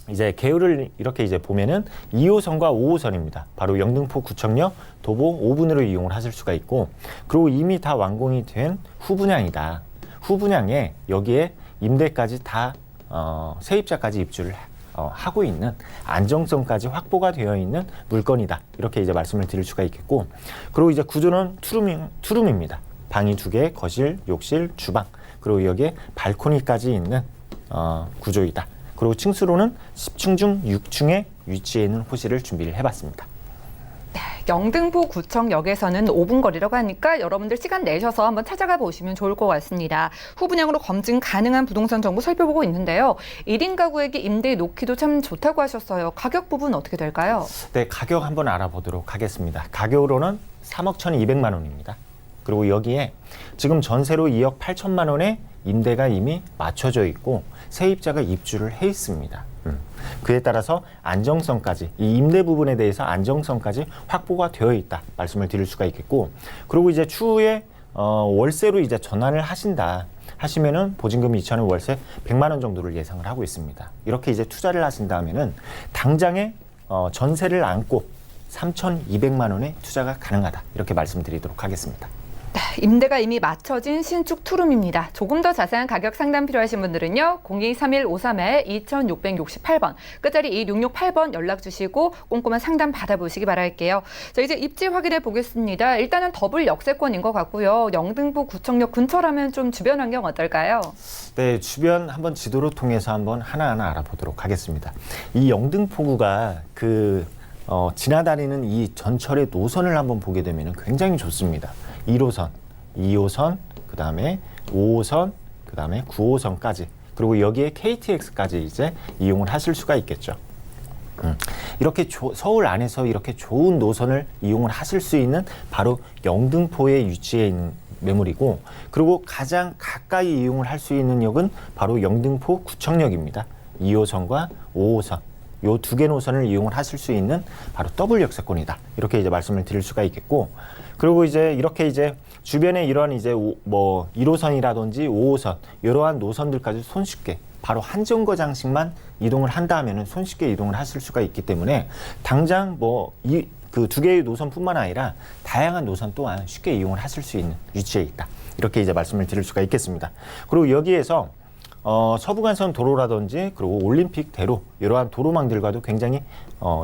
이제 계율을 이렇게 이제 보면은 2호선과 5호선입니다. 바로 영등포 구청역 도보 5분으로 이용을 하실 수가 있고 그리고 이미 다 완공이 된 후분양이다. 후분양에 여기에 임대까지 다 세입자까지 입주를 하고 있는 안정성까지 확보가 되어 있는 물건이다. 이렇게 이제 말씀을 드릴 수가 있겠고 그리고 이제 구조는 투룸입니다. 방이 2개, 거실, 욕실, 주방 그리고 여기에 발코니까지 있는 구조이다. 그리고 층수로는 10층 중 6층에 위치해 있는 호실을 준비를 해봤습니다. 영등포 구청역에서는 5분 거리라고 하니까 여러분들 시간 내셔서 한번 찾아가 보시면 좋을 것 같습니다. 후분양으로 검증 가능한 부동산 정보 살펴보고 있는데요. 1인 가구에게 임대 놓기도 참 좋다고 하셨어요. 가격 부분 어떻게 될까요? 네, 가격 한번 알아보도록 하겠습니다. 가격으로는 3억 1,200만 원입니다. 그리고 여기에 지금 전세로 2억 8천만 원의 임대가 이미 맞춰져 있고 세입자가 입주를 해 있습니다. 그에 따라서 안정성까지 이 임대 부분에 대해서 안정성까지 확보가 되어 있다 말씀을 드릴 수가 있겠고 그리고 이제 추후에 월세로 이제 전환을 하신다 하시면은 보증금 2,000원 월세 100만 원 정도를 예상을 하고 있습니다. 이렇게 이제 투자를 하신다면은 당장에 전세를 안고 3,200만 원의 투자가 가능하다 이렇게 말씀드리도록 하겠습니다. 임대가 이미 맞춰진 신축 투룸입니다. 조금 더 자세한 가격 상담 필요하신 분들은요. 023153-2668번 끝자리 2668번 연락 주시고 꼼꼼한 상담 받아보시기 바랄게요. 자, 이제 입지 확인해 보겠습니다. 일단은 더블 역세권인 것 같고요. 영등포 구청역 근처라면 좀 주변 환경 어떨까요? 네, 주변 한번 지도로 통해서 한번 하나하나 알아보도록 하겠습니다. 이 영등포구가 지나다니는 이 전철의 노선을 한번 보게 되면 굉장히 좋습니다. 1호선, 2호선, 그 다음에 5호선, 그 다음에 9호선까지 그리고 여기에 KTX까지 이제 이용을 하실 수가 있겠죠. 이렇게 서울 안에서 이렇게 좋은 노선을 이용을 하실 수 있는 바로 영등포에 위치해 있는 매물이고 그리고 가장 가까이 이용을 할 수 있는 역은 바로 영등포 구청역입니다. 2호선과 5호선. 요 2개 노선을 이용을 하실 수 있는 바로 더블 역세권이다. 이렇게 이제 말씀을 드릴 수가 있겠고, 그리고 이제 이렇게 이제 주변에 이런 이제 1호선이라든지 5호선 이러한 노선들까지 손쉽게 바로 한 정거장씩만 이동을 한다면은 손쉽게 이동을 하실 수가 있기 때문에 당장 그 2개의 노선뿐만 아니라 다양한 노선 또한 쉽게 이용을 하실 수 있는 위치에 있다. 이렇게 이제 말씀을 드릴 수가 있겠습니다. 그리고 여기에서 서부간선 도로라든지 그리고 올림픽대로 이러한 도로망들과도 굉장히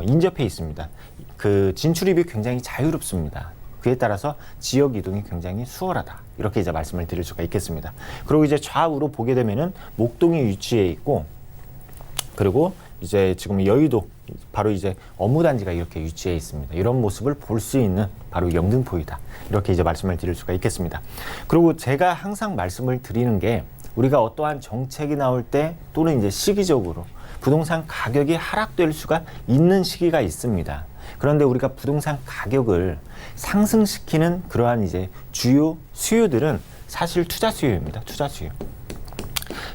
인접해 있습니다. 그 진출입이 굉장히 자유롭습니다. 그에 따라서 지역 이동이 굉장히 수월하다. 이렇게 이제 말씀을 드릴 수가 있겠습니다. 그리고 이제 좌우로 보게 되면은 목동이 위치해 있고, 그리고 이제 지금 여의도 바로 이제 업무단지가 이렇게 위치해 있습니다. 이런 모습을 볼 수 있는 바로 영등포이다. 이렇게 이제 말씀을 드릴 수가 있겠습니다. 그리고 제가 항상 말씀을 드리는 게 우리가 어떠한 정책이 나올 때 또는 이제 시기적으로 부동산 가격이 하락될 수가 있는 시기가 있습니다. 그런데 우리가 부동산 가격을 상승시키는 그러한 이제 주요 수요들은 사실 투자 수요입니다. 투자 수요.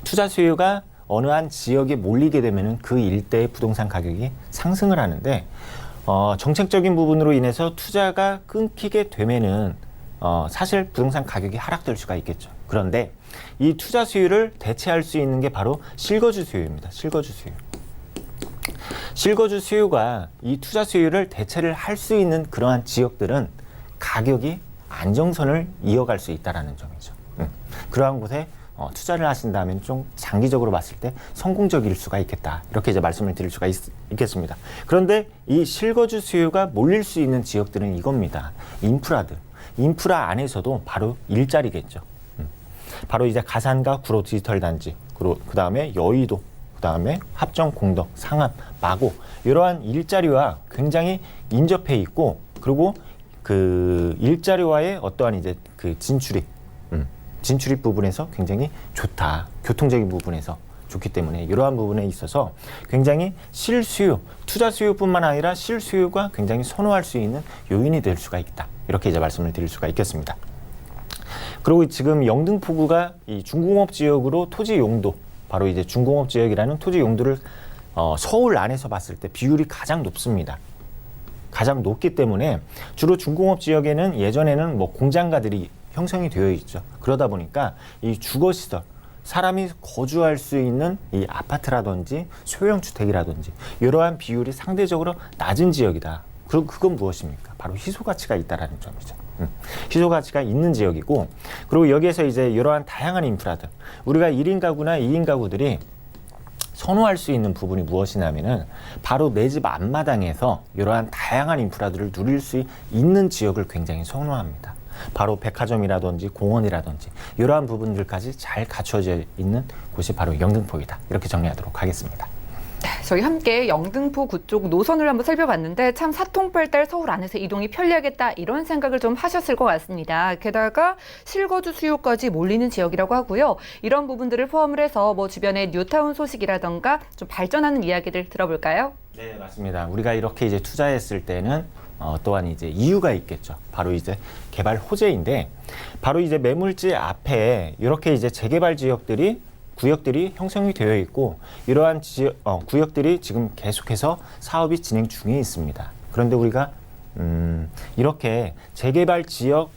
투자 수요가 어느 한 지역에 몰리게 되면은 그 일대의 부동산 가격이 상승을 하는데, 정책적인 부분으로 인해서 투자가 끊기게 되면은 사실 부동산 가격이 하락될 수가 있겠죠. 그런데 이 투자 수요를 대체할 수 있는 게 바로 실거주 수요입니다. 실거주 수요. 실거주 수요가 이 투자 수요를 대체를 할 수 있는 그러한 지역들은 가격이 안정선을 이어갈 수 있다는 점이죠. 그러한 곳에 투자를 하신다면 좀 장기적으로 봤을 때 성공적일 수가 있겠다. 이렇게 이제 말씀을 드릴 수가 있겠습니다. 그런데 이 실거주 수요가 몰릴 수 있는 지역들은 이겁니다. 인프라들. 인프라 안에서도 바로 일자리겠죠. 바로 이제 가산과 구로 디지털 단지, 그 다음에 여의도, 그다음에 합정, 공덕, 상암, 마고 이러한 일자리와 굉장히 인접해 있고 그리고 그 일자리와의 어떠한 이제 그 진출입 부분에서 굉장히 좋다. 교통적인 부분에서 좋기 때문에 이러한 부분에 있어서 굉장히 실수요, 투자 수요뿐만 아니라 실수요가 굉장히 선호할 수 있는 요인이 될 수가 있다. 이렇게 이제 말씀을 드릴 수가 있겠습니다. 그리고 지금 영등포구가 이 중공업 지역으로 토지 용도, 바로 이제 중공업 지역이라는 토지 용도를 서울 안에서 봤을 때 비율이 가장 높습니다. 가장 높기 때문에 주로 중공업 지역에는 예전에는 뭐 공장가들이 형성이 되어 있죠. 그러다 보니까 이 주거시설, 사람이 거주할 수 있는 이 아파트라든지 소형 주택이라든지 이러한 비율이 상대적으로 낮은 지역이다. 그럼 그건 무엇입니까? 바로 희소 가치가 있다라는 점이죠. 희소 가치가 있는 지역이고, 그리고 여기에서 이제 이러한 다양한 인프라들, 우리가 1인 가구나 2인 가구들이 선호할 수 있는 부분이 무엇이냐면은 바로 내 집 앞마당에서 이러한 다양한 인프라들을 누릴 수 있는 지역을 굉장히 선호합니다. 바로 백화점이라든지 공원이라든지 이러한 부분들까지 잘 갖춰져 있는 곳이 바로 영등포이다. 이렇게 정리하도록 하겠습니다. 저희 함께 영등포구 쪽 노선을 한번 살펴봤는데 참 사통팔달 서울 안에서 이동이 편리하겠다 이런 생각을 좀 하셨을 것 같습니다. 게다가 실거주 수요까지 몰리는 지역이라고 하고요. 이런 부분들을 포함을 해서 뭐 주변의 뉴타운 소식이라던가 좀 발전하는 이야기들 들어볼까요? 네, 맞습니다. 우리가 이렇게 이제 투자했을 때는 또한 이제 이유가 있겠죠. 바로 이제 개발 호재인데, 바로 이제 매물지 앞에 이렇게 이제 재개발 구역들이 형성이 되어 있고, 이러한 구역들이 지금 계속해서 사업이 진행 중에 있습니다. 그런데 우리가 이렇게 재개발 지역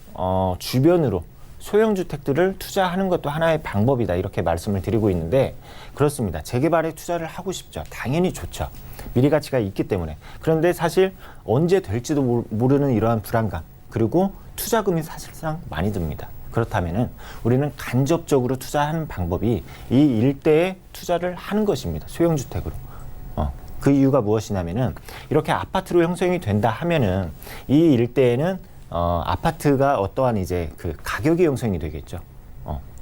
주변으로 소형 주택들을 투자하는 것도 하나의 방법이다. 이렇게 말씀을 드리고 있는데, 그렇습니다. 재개발에 투자를 하고 싶죠. 당연히 좋죠. 미래 가치가 있기 때문에. 그런데 사실 언제 될지도 모르는 이러한 불안감, 그리고 투자금이 사실상 많이 듭니다. 그렇다면은 우리는 간접적으로 투자하는 방법이 이 일대에 투자를 하는 것입니다. 소형 주택으로. 그 이유가 무엇이냐면은 이렇게 아파트로 형성이 된다 하면은 이 일대에는 아파트가 어떠한 이제 그 가격이 형성이 되겠죠.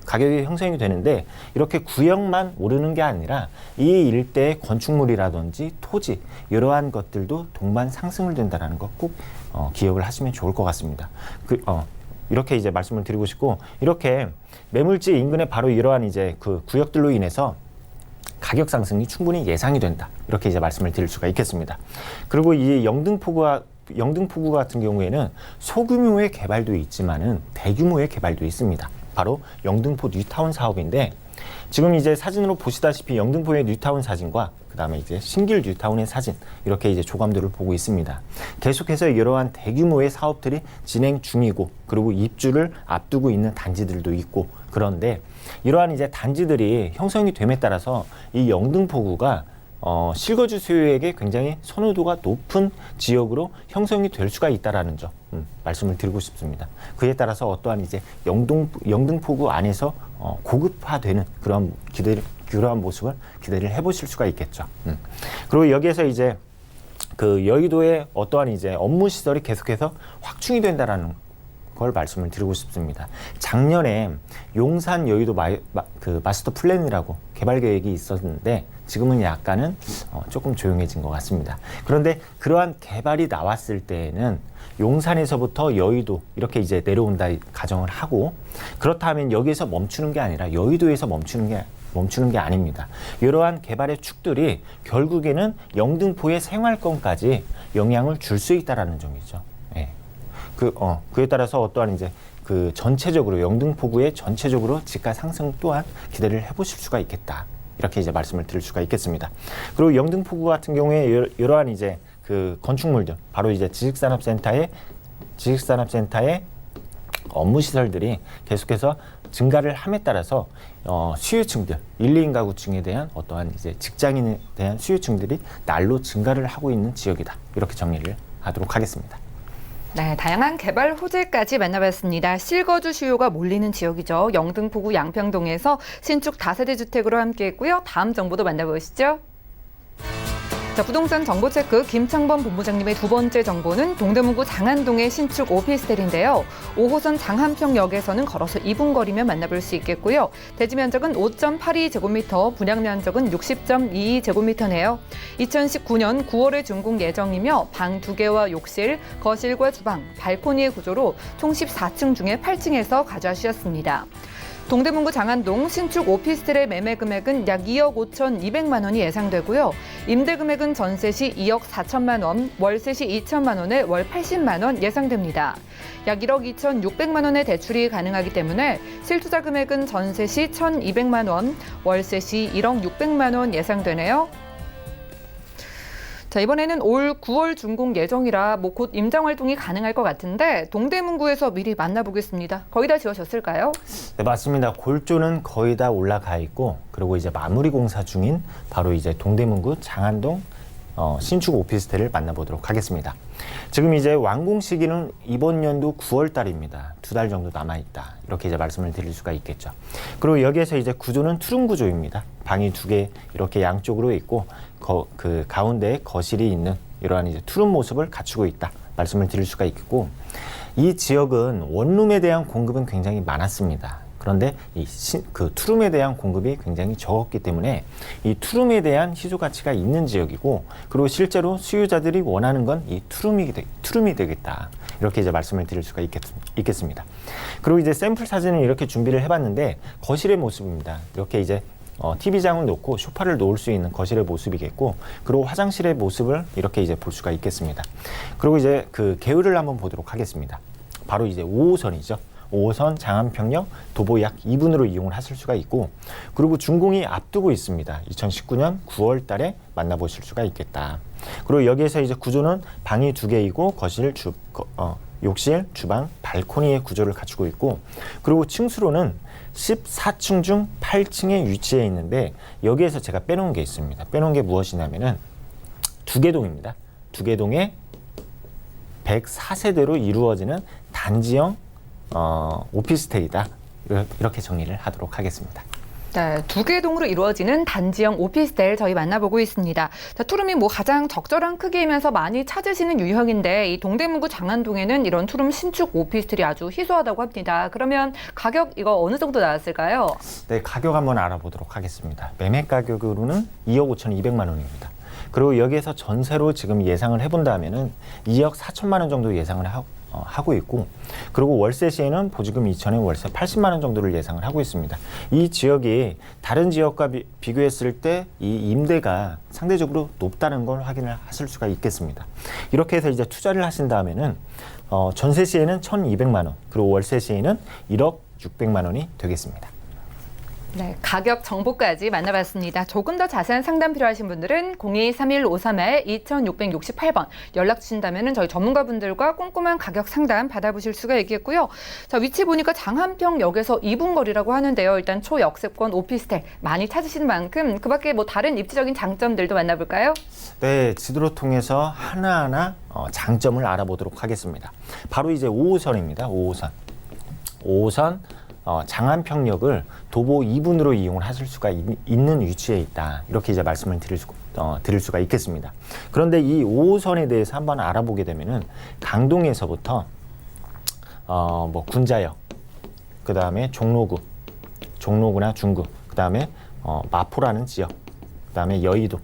가격이 형성이 되는데, 이렇게 구역만 오르는 게 아니라 이 일대의 건축물이라든지 토지 이러한 것들도 동반 상승을 된다는 것 꼭 기억을 하시면 좋을 것 같습니다. 이렇게 이제 말씀을 드리고 싶고, 이렇게 매물지 인근에 바로 이러한 이제 그 구역들로 인해서 가격 상승이 충분히 예상이 된다. 이렇게 이제 말씀을 드릴 수가 있겠습니다. 그리고 이 영등포구 같은 경우에는 소규모의 개발도 있지만은 대규모의 개발도 있습니다. 바로 영등포 뉴타운 사업인데, 지금 이제 사진으로 보시다시피 영등포의 뉴타운 사진과 그다음에 이제 신길 뉴타운의 사진, 이렇게 이제 조감도를 보고 있습니다. 계속해서 이러한 대규모의 사업들이 진행 중이고, 그리고 입주를 앞두고 있는 단지들도 있고, 그런데 이러한 이제 단지들이 형성이 됨에 따라서 이 영등포구가 실거주 수요에게 굉장히 선호도가 높은 지역으로 형성이 될 수가 있다라는 점 말씀을 드리고 싶습니다. 그에 따라서 어떠한 이제 영등포구 안에서 고급화되는 그러한 모습을 기대를 해보실 수가 있겠죠. 그리고 여기에서 이제 그 여의도의 어떠한 이제 업무 시설이 계속해서 확충이 된다라는 걸 말씀을 드리고 싶습니다. 작년에 용산 여의도 마스터 플랜이라고 개발 계획이 있었는데, 지금은 약간은 조금 조용해진 것 같습니다. 그런데 그러한 개발이 나왔을 때에는 용산에서부터 여의도 이렇게 이제 내려온다 가정을 하고, 그렇다면 여기에서 멈추는 게 아니라 여의도에서 멈추는 게 아닙니다. 이러한 개발의 축들이 결국에는 영등포의 생활권까지 영향을 줄 수 있다라는 점이죠. 예. 그에 따라서 어떠한 이제 그 전체적으로 영등포구의 전체적으로 집가 상승 또한 기대를 해보실 수가 있겠다. 이렇게 이제 말씀을 드릴 수가 있겠습니다. 그리고 영등포구 같은 경우에 이러한 이제 그 건축물들, 바로 이제 지식산업센터의 업무 시설들이 계속해서 증가를 함에 따라서 수요층들, 1, 2인 가구층에 대한 어떠한 이제 직장인에 대한 수요층들이 날로 증가를 하고 있는 지역이다. 이렇게 정리를 하도록 하겠습니다. 네, 다양한 개발 호재까지 만나봤습니다. 실거주 수요가 몰리는 지역이죠. 영등포구 양평동에서 신축 다세대 주택으로 함께했고요. 다음 정보도 만나보시죠. 자, 부동산 정보체크 김창범 본부장님의 두 번째 정보는 동대문구 장안동의 신축 오피스텔인데요. 5호선 장안평역에서는 걸어서 2분 거리면 만나볼 수 있겠고요. 대지 면적은 5.82제곱미터, 분양 면적은 60.22제곱미터네요. 2019년 9월에 준공 예정이며 방 2개와 욕실, 거실과 주방, 발코니의 구조로 총 14층 중에 8층에서 가져하셨습니다. 동대문구 장안동 신축 오피스텔의 매매 금액은 약 2억 5,200만 원이 예상되고요. 임대 금액은 전세 시 2억 4천만 원, 월세 시 2천만 원에 월 80만 원 예상됩니다. 약 1억 2,600만 원의 대출이 가능하기 때문에 실투자 금액은 전세 시 1,200만 원, 월세 시 1억 600만 원 예상되네요. 자, 이번에는 올 9월 준공 예정이라 곧 임장 활동이 가능할 것 같은데 동대문구에서 미리 만나보겠습니다. 거의 다 지어졌을까요? 네, 맞습니다. 골조는 거의 다 올라가 있고, 그리고 이제 마무리 공사 중인 바로 이제 동대문구 장안동 신축 오피스텔을 만나보도록 하겠습니다. 지금 이제 완공 시기는 이번 연도 9월 달입니다. 2달 정도 남아있다. 이렇게 이제 말씀을 드릴 수가 있겠죠. 그리고 여기에서 이제 구조는 투룸 구조입니다. 방이 2개 이렇게 양쪽으로 있고, 그 가운데에 거실이 있는 이러한 이제 투룸 모습을 갖추고 있다. 말씀을 드릴 수가 있겠고, 이 지역은 원룸에 대한 공급은 굉장히 많았습니다. 그런데 그 투룸에 대한 공급이 굉장히 적었기 때문에 이 투룸에 대한 희소 가치가 있는 지역이고, 그리고 실제로 수요자들이 원하는 건 이 투룸이 되겠다. 이렇게 이제 말씀을 드릴 수가 있겠습니다. 그리고 이제 샘플 사진을 이렇게 준비를 해봤는데 거실의 모습입니다. 이렇게 이제 TV장을 놓고 소파를 놓을 수 있는 거실의 모습이겠고, 그리고 화장실의 모습을 이렇게 이제 볼 수가 있겠습니다. 그리고 이제 그 계율을 한번 보도록 하겠습니다. 바로 이제 5호선이죠. 5호선 장안평역 도보 약 2분으로 이용을 하실 수가 있고, 그리고 준공이 앞두고 있습니다. 2019년 9월 달에 만나보실 수가 있겠다. 그리고 여기에서 이제 구조는 방이 2개이고 거실, 욕실, 주방, 발코니의 구조를 갖추고 있고, 그리고 층수로는 14층 중 8층에 위치해 있는데, 여기에서 제가 빼놓은 게 있습니다. 빼놓은 게 무엇이냐면은 2개동입니다. 2개동에 104세대로 이루어지는 단지형 오피스텔이다. 이렇게 정리를 하도록 하겠습니다. 네, 2개 동으로 이루어지는 단지형 오피스텔 저희 만나보고 있습니다. 자, 투룸이 가장 적절한 크기이면서 많이 찾으시는 유형인데, 이 동대문구 장안동에는 이런 투룸 신축 오피스텔이 아주 희소하다고 합니다. 그러면 가격 이거 어느 정도 나왔을까요? 네, 가격 한번 알아보도록 하겠습니다. 매매 가격으로는 2억 5,200만 원입니다. 그리고 여기에서 전세로 지금 예상을 해본다면은 2억 4천만 원 정도 예상을 하고 있고, 그리고 월세 시에는 보증금 2천에 월세 80만 원 정도를 예상을 하고 있습니다. 이 지역이 다른 지역과 비교했을 때 이 임대가 상대적으로 높다는 걸 확인을 하실 수가 있겠습니다. 이렇게 해서 이제 투자를 하신다면은 전세 시에는 1,200만 원, 그리고 월세 시에는 1억 600만 원이 되겠습니다. 네, 가격 정보까지 만나봤습니다. 조금 더 자세한 상담 필요하신 분들은 023153-2668번 연락 주신다면 저희 전문가분들과 꼼꼼한 가격 상담 받아보실 수가 있겠고요. 자, 위치 보니까 장안평역에서 2분 거리라고 하는데요. 일단 초역세권 오피스텔 많이 찾으시는 만큼 그 밖에 다른 입지적인 장점들도 만나볼까요? 네, 지도를 통해서 하나하나 장점을 알아보도록 하겠습니다. 바로 이제 5호선입니다. 5호선. 장안평역을 도보 2분으로 이용을 하실 수가 있는 위치에 있다. 이렇게 이제 말씀을 드릴 수가 있겠습니다. 그런데 이 5호선에 대해서 한번 알아보게 되면은 강동에서부터 군자역, 그 다음에 종로구나 중구, 그 다음에 마포라는 지역, 그 다음에 여의도,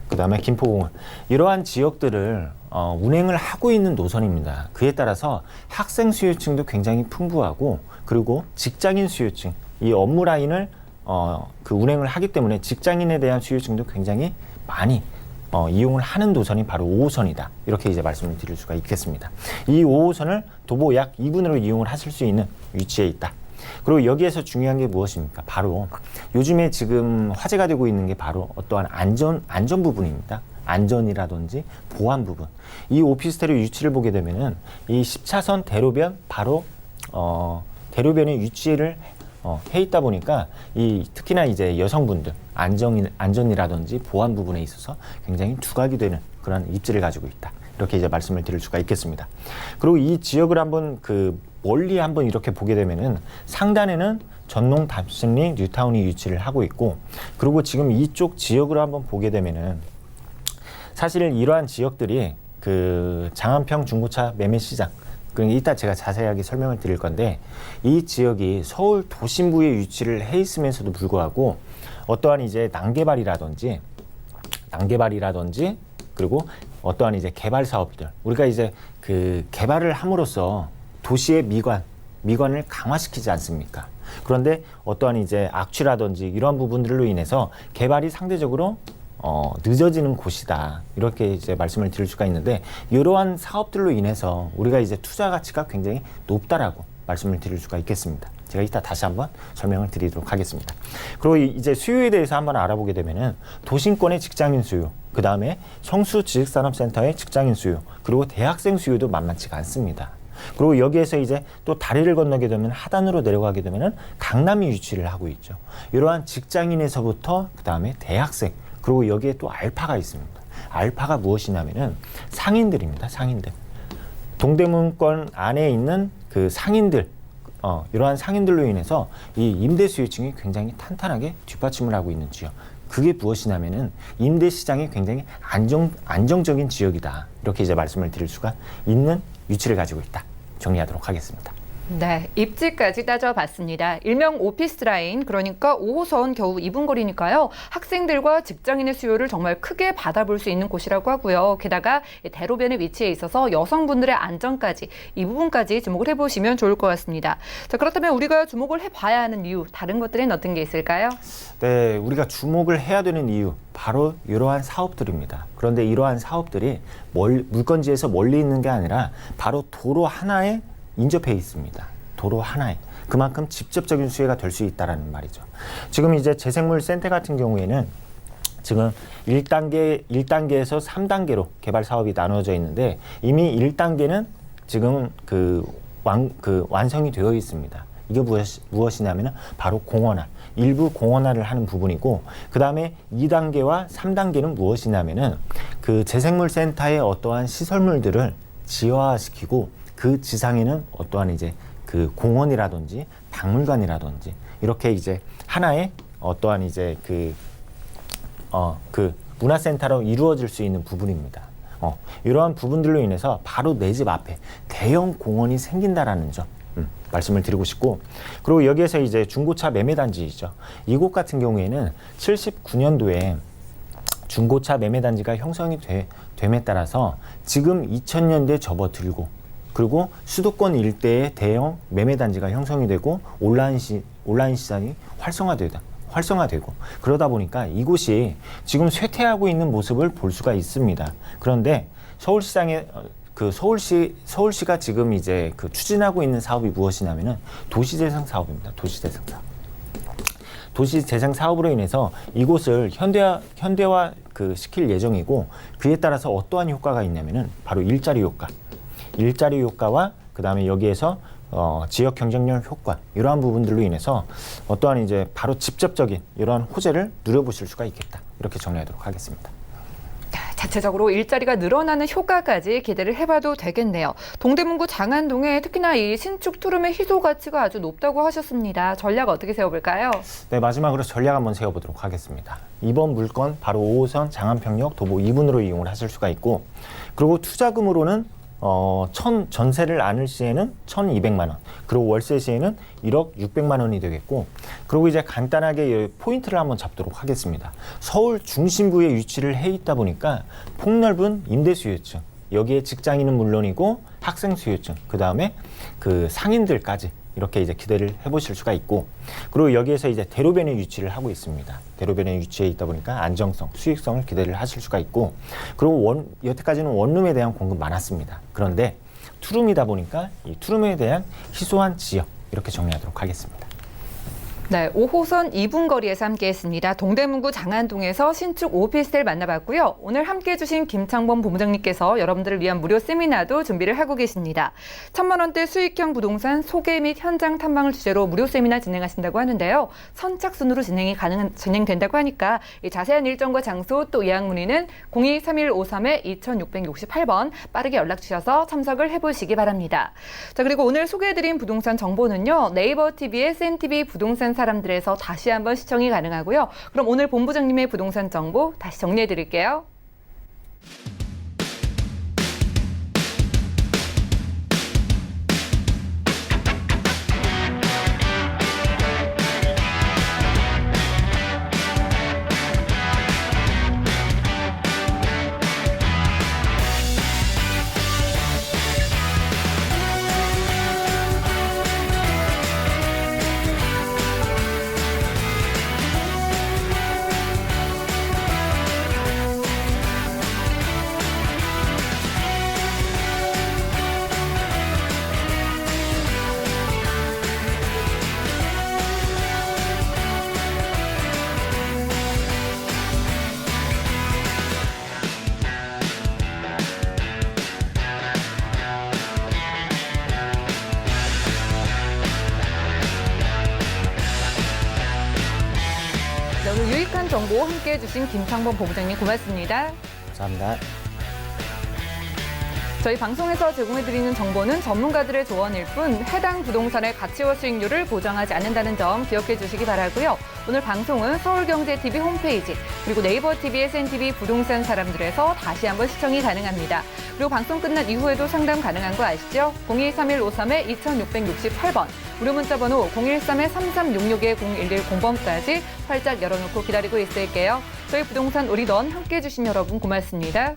그 다음에 김포공원, 이러한 지역들을 운행을 하고 있는 노선입니다. 그에 따라서 학생 수요층도 굉장히 풍부하고, 그리고 직장인 수요층, 이 업무 라인을 운행을 하기 때문에 직장인에 대한 수요층도 굉장히 많이 이용을 하는 노선이 바로 5호선이다. 이렇게 이제 말씀을 드릴 수가 있겠습니다. 이 5호선을 도보 약 2분으로 이용을 하실 수 있는 위치에 있다. 그리고 여기에서 중요한 게 무엇입니까? 바로 요즘에 지금 화제가 되고 있는 게 바로 어떠한 안전 부분입니다. 안전이라든지 보안 부분. 이 오피스텔의 위치를 보게 되면은 이 10차선 대로변 바로 대로변에 위치를 해 있다 보니까 특히나 이제 여성분들 안전이라든지 보안 부분에 있어서 굉장히 두각이 되는 그런 입지를 가지고 있다. 이렇게 이제 말씀을 드릴 수가 있겠습니다. 그리고 이 지역을 한번 멀리 한번 이렇게 보게 되면은 상단에는 전농 답심리 뉴타운이 위치를 하고 있고, 그리고 지금 이쪽 지역으로 한번 보게 되면은 사실 이러한 지역들이 그 장안평 중고차 매매 시장, 그러니까 이따 제가 자세하게 설명을 드릴 건데, 이 지역이 서울 도심부에 위치를 해 있으면서도 불구하고 어떠한 이제 난개발이라든지 그리고 어떠한 이제 개발 사업들, 우리가 이제 그 개발을 함으로써 도시의 미관을 강화시키지 않습니까? 그런데 어떠한 이제 악취라든지 이러한 부분들로 인해서 개발이 상대적으로 늦어지는 곳이다, 이렇게 이제 말씀을 드릴 수가 있는데, 이러한 사업들로 인해서 우리가 이제 투자 가치가 굉장히 높다라고 말씀을 드릴 수가 있겠습니다. 제가 이따 다시 한번 설명을 드리도록 하겠습니다. 그리고 이제 수요에 대해서 한번 알아보게 되면은 도심권의 직장인 수요, 그 다음에 성수지식산업센터의 직장인 수요, 그리고 대학생 수요도 만만치가 않습니다. 그리고 여기에서 이제 또 다리를 건너게 되면 하단으로 내려가게 되면은 강남이 위치를 하고 있죠. 이러한 직장인에서부터 그 다음에 대학생, 그리고 여기에 또 알파가 있습니다. 알파가 무엇이냐면은 상인들입니다. 상인들. 동대문권 안에 있는 그 상인들, 이러한 상인들로 인해서 이 임대 수요층이 굉장히 탄탄하게 뒷받침을 하고 있는 지역. 그게 무엇이냐면은 임대 시장이 굉장히 안정적인 지역이다, 이렇게 이제 말씀을 드릴 수가 있는 위치를 가지고 있다. 정리하도록 하겠습니다. 네, 입지까지 따져봤습니다. 일명 오피스 라인, 그러니까 5호선 겨우 2분 거리니까요. 학생들과 직장인의 수요를 정말 크게 받아볼 수 있는 곳이라고 하고요. 게다가 대로변에 위치해 있어서 여성분들의 안전까지, 이 부분까지 주목을 해보시면 좋을 것 같습니다. 자, 그렇다면 우리가 주목을 해봐야 하는 이유, 다른 것들은 어떤 게 있을까요? 네, 우리가 주목을 해야 되는 이유, 바로 이러한 사업들입니다. 그런데 이러한 사업들이 물건지에서 멀리 있는 게 아니라 바로 도로 하나에 인접해 있습니다. 도로 하나에. 그만큼 직접적인 수혜가 될 수 있다는 말이죠. 지금 이제 재생물센터 같은 경우에는 지금 1단계에서 3단계로 개발 사업이 나누어져 있는데, 이미 1단계는 지금 완성이 되어 있습니다. 이게 무엇이냐면 바로 공원화, 일부 공원화를 하는 부분이고, 그 다음에 2단계와 3단계는 무엇이냐면은 그 재생물센터의 어떠한 시설물들을 지하화시키고, 그 지상에는 어떠한 이제 그 공원이라든지 박물관이라든지 이렇게 이제 하나의 어떠한 이제 그 문화센터로 이루어질 수 있는 부분입니다. 이러한 부분들로 인해서 바로 내 집 앞에 대형 공원이 생긴다라는 점 말씀을 드리고 싶고, 그리고 여기에서 이제 중고차 매매단지이죠. 이곳 같은 경우에는 79년도에 중고차 매매단지가 형성이 됨에 따라서 지금 2000년대에 접어들고, 그리고 수도권 일대에 대형 매매단지가 형성이 되고 온라인 시장이 활성화되고 그러다 보니까 이곳이 지금 쇠퇴하고 있는 모습을 볼 수가 있습니다. 그런데 서울시장에 서울시가 지금 이제 추진하고 있는 사업이 무엇이냐면은 도시재생 사업입니다. 도시재생 사업. 도시재생 사업으로 인해서 이곳을 현대화 시킬 예정이고, 그에 따라서 어떠한 효과가 있냐면은 바로 일자리 효과와 그 다음에 여기에서 지역 경쟁력 효과, 이러한 부분들로 인해서 어떠한 이제 바로 직접적인 이러한 호재를 누려보실 수가 있겠다, 이렇게 정리하도록 하겠습니다. 자체적으로 일자리가 늘어나는 효과까지 기대를 해봐도 되겠네요. 동대문구 장안동에 특히나 이 신축 투룸의 희소 가치가 아주 높다고 하셨습니다. 전략 어떻게 세워볼까요? 네, 마지막으로 전략 한번 세워보도록 하겠습니다. 이번 물건 바로 5호선 장안평역 도보 2분으로 이용을 하실 수가 있고, 그리고 투자금으로는 전세를 안을 시에는 1,200만 원, 그리고 월세 시에는 1억 600만 원이 되겠고, 그리고 이제 간단하게 포인트를 한번 잡도록 하겠습니다. 서울 중심부에 위치를 해 있다 보니까 폭넓은 임대 수요층, 여기에 직장인은 물론이고 학생 수요층, 그 다음에 그 상인들까지 이렇게 이제 기대를 해보실 수가 있고, 그리고 여기에서 이제 대로변에 위치를 하고 있습니다. 대로변에 위치해 있다 보니까 안정성, 수익성을 기대를 하실 수가 있고, 그리고 여태까지는 원룸에 대한 공급 많았습니다. 그런데 투룸이다 보니까 이 투룸에 대한 희소한 지역, 이렇게 정리하도록 하겠습니다. 네, 5호선 2분 거리에서 함께했습니다. 동대문구 장안동에서 신축 오피스텔 만나봤고요. 오늘 함께해 주신 김창범 본부장님께서 여러분들을 위한 무료 세미나도 준비를 하고 계십니다. 1,000만 원대 수익형 부동산 소개 및 현장 탐방을 주제로 무료 세미나 진행하신다고 하는데요. 선착순으로 진행된다고 하니까 이 자세한 일정과 장소 또 예약 문의는 023153-2668번 빠르게 연락 주셔서 참석을 해보시기 바랍니다. 자, 그리고 오늘 소개해드린 부동산 정보는요, 네이버 TV의 SNTV 부동산 사람들에서 다시 한번 시청이 가능하고요. 그럼 오늘 본부장님의 부동산 정보 다시 정리해 드릴게요. 네, 오늘 유익한 정보 함께해 주신 김창범 본부장님 고맙습니다. 감사합니다. 저희 방송에서 제공해드리는 정보는 전문가들의 조언일 뿐 해당 부동산의 가치와 수익률을 보장하지 않는다는 점 기억해 주시기 바라고요. 오늘 방송은 서울경제TV 홈페이지 그리고 네이버TV, SNTV 부동산 사람들에서 다시 한번 시청이 가능합니다. 그리고 방송 끝난 이후에도 상담 가능한 거 아시죠? 023-153-2668번 무료 문자 번호 013-3366-0110번까지 활짝 열어놓고 기다리고 있을게요. 저희 부동산 우리 넌 함께해 주신 여러분 고맙습니다.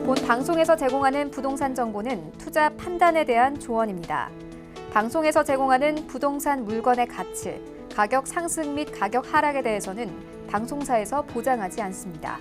본 방송에서 제공하는 부동산 정보는 투자 판단에 대한 조언입니다. 방송에서 제공하는 부동산 물건의 가치, 가격 상승 및 가격 하락에 대해서는 방송사에서 보장하지 않습니다.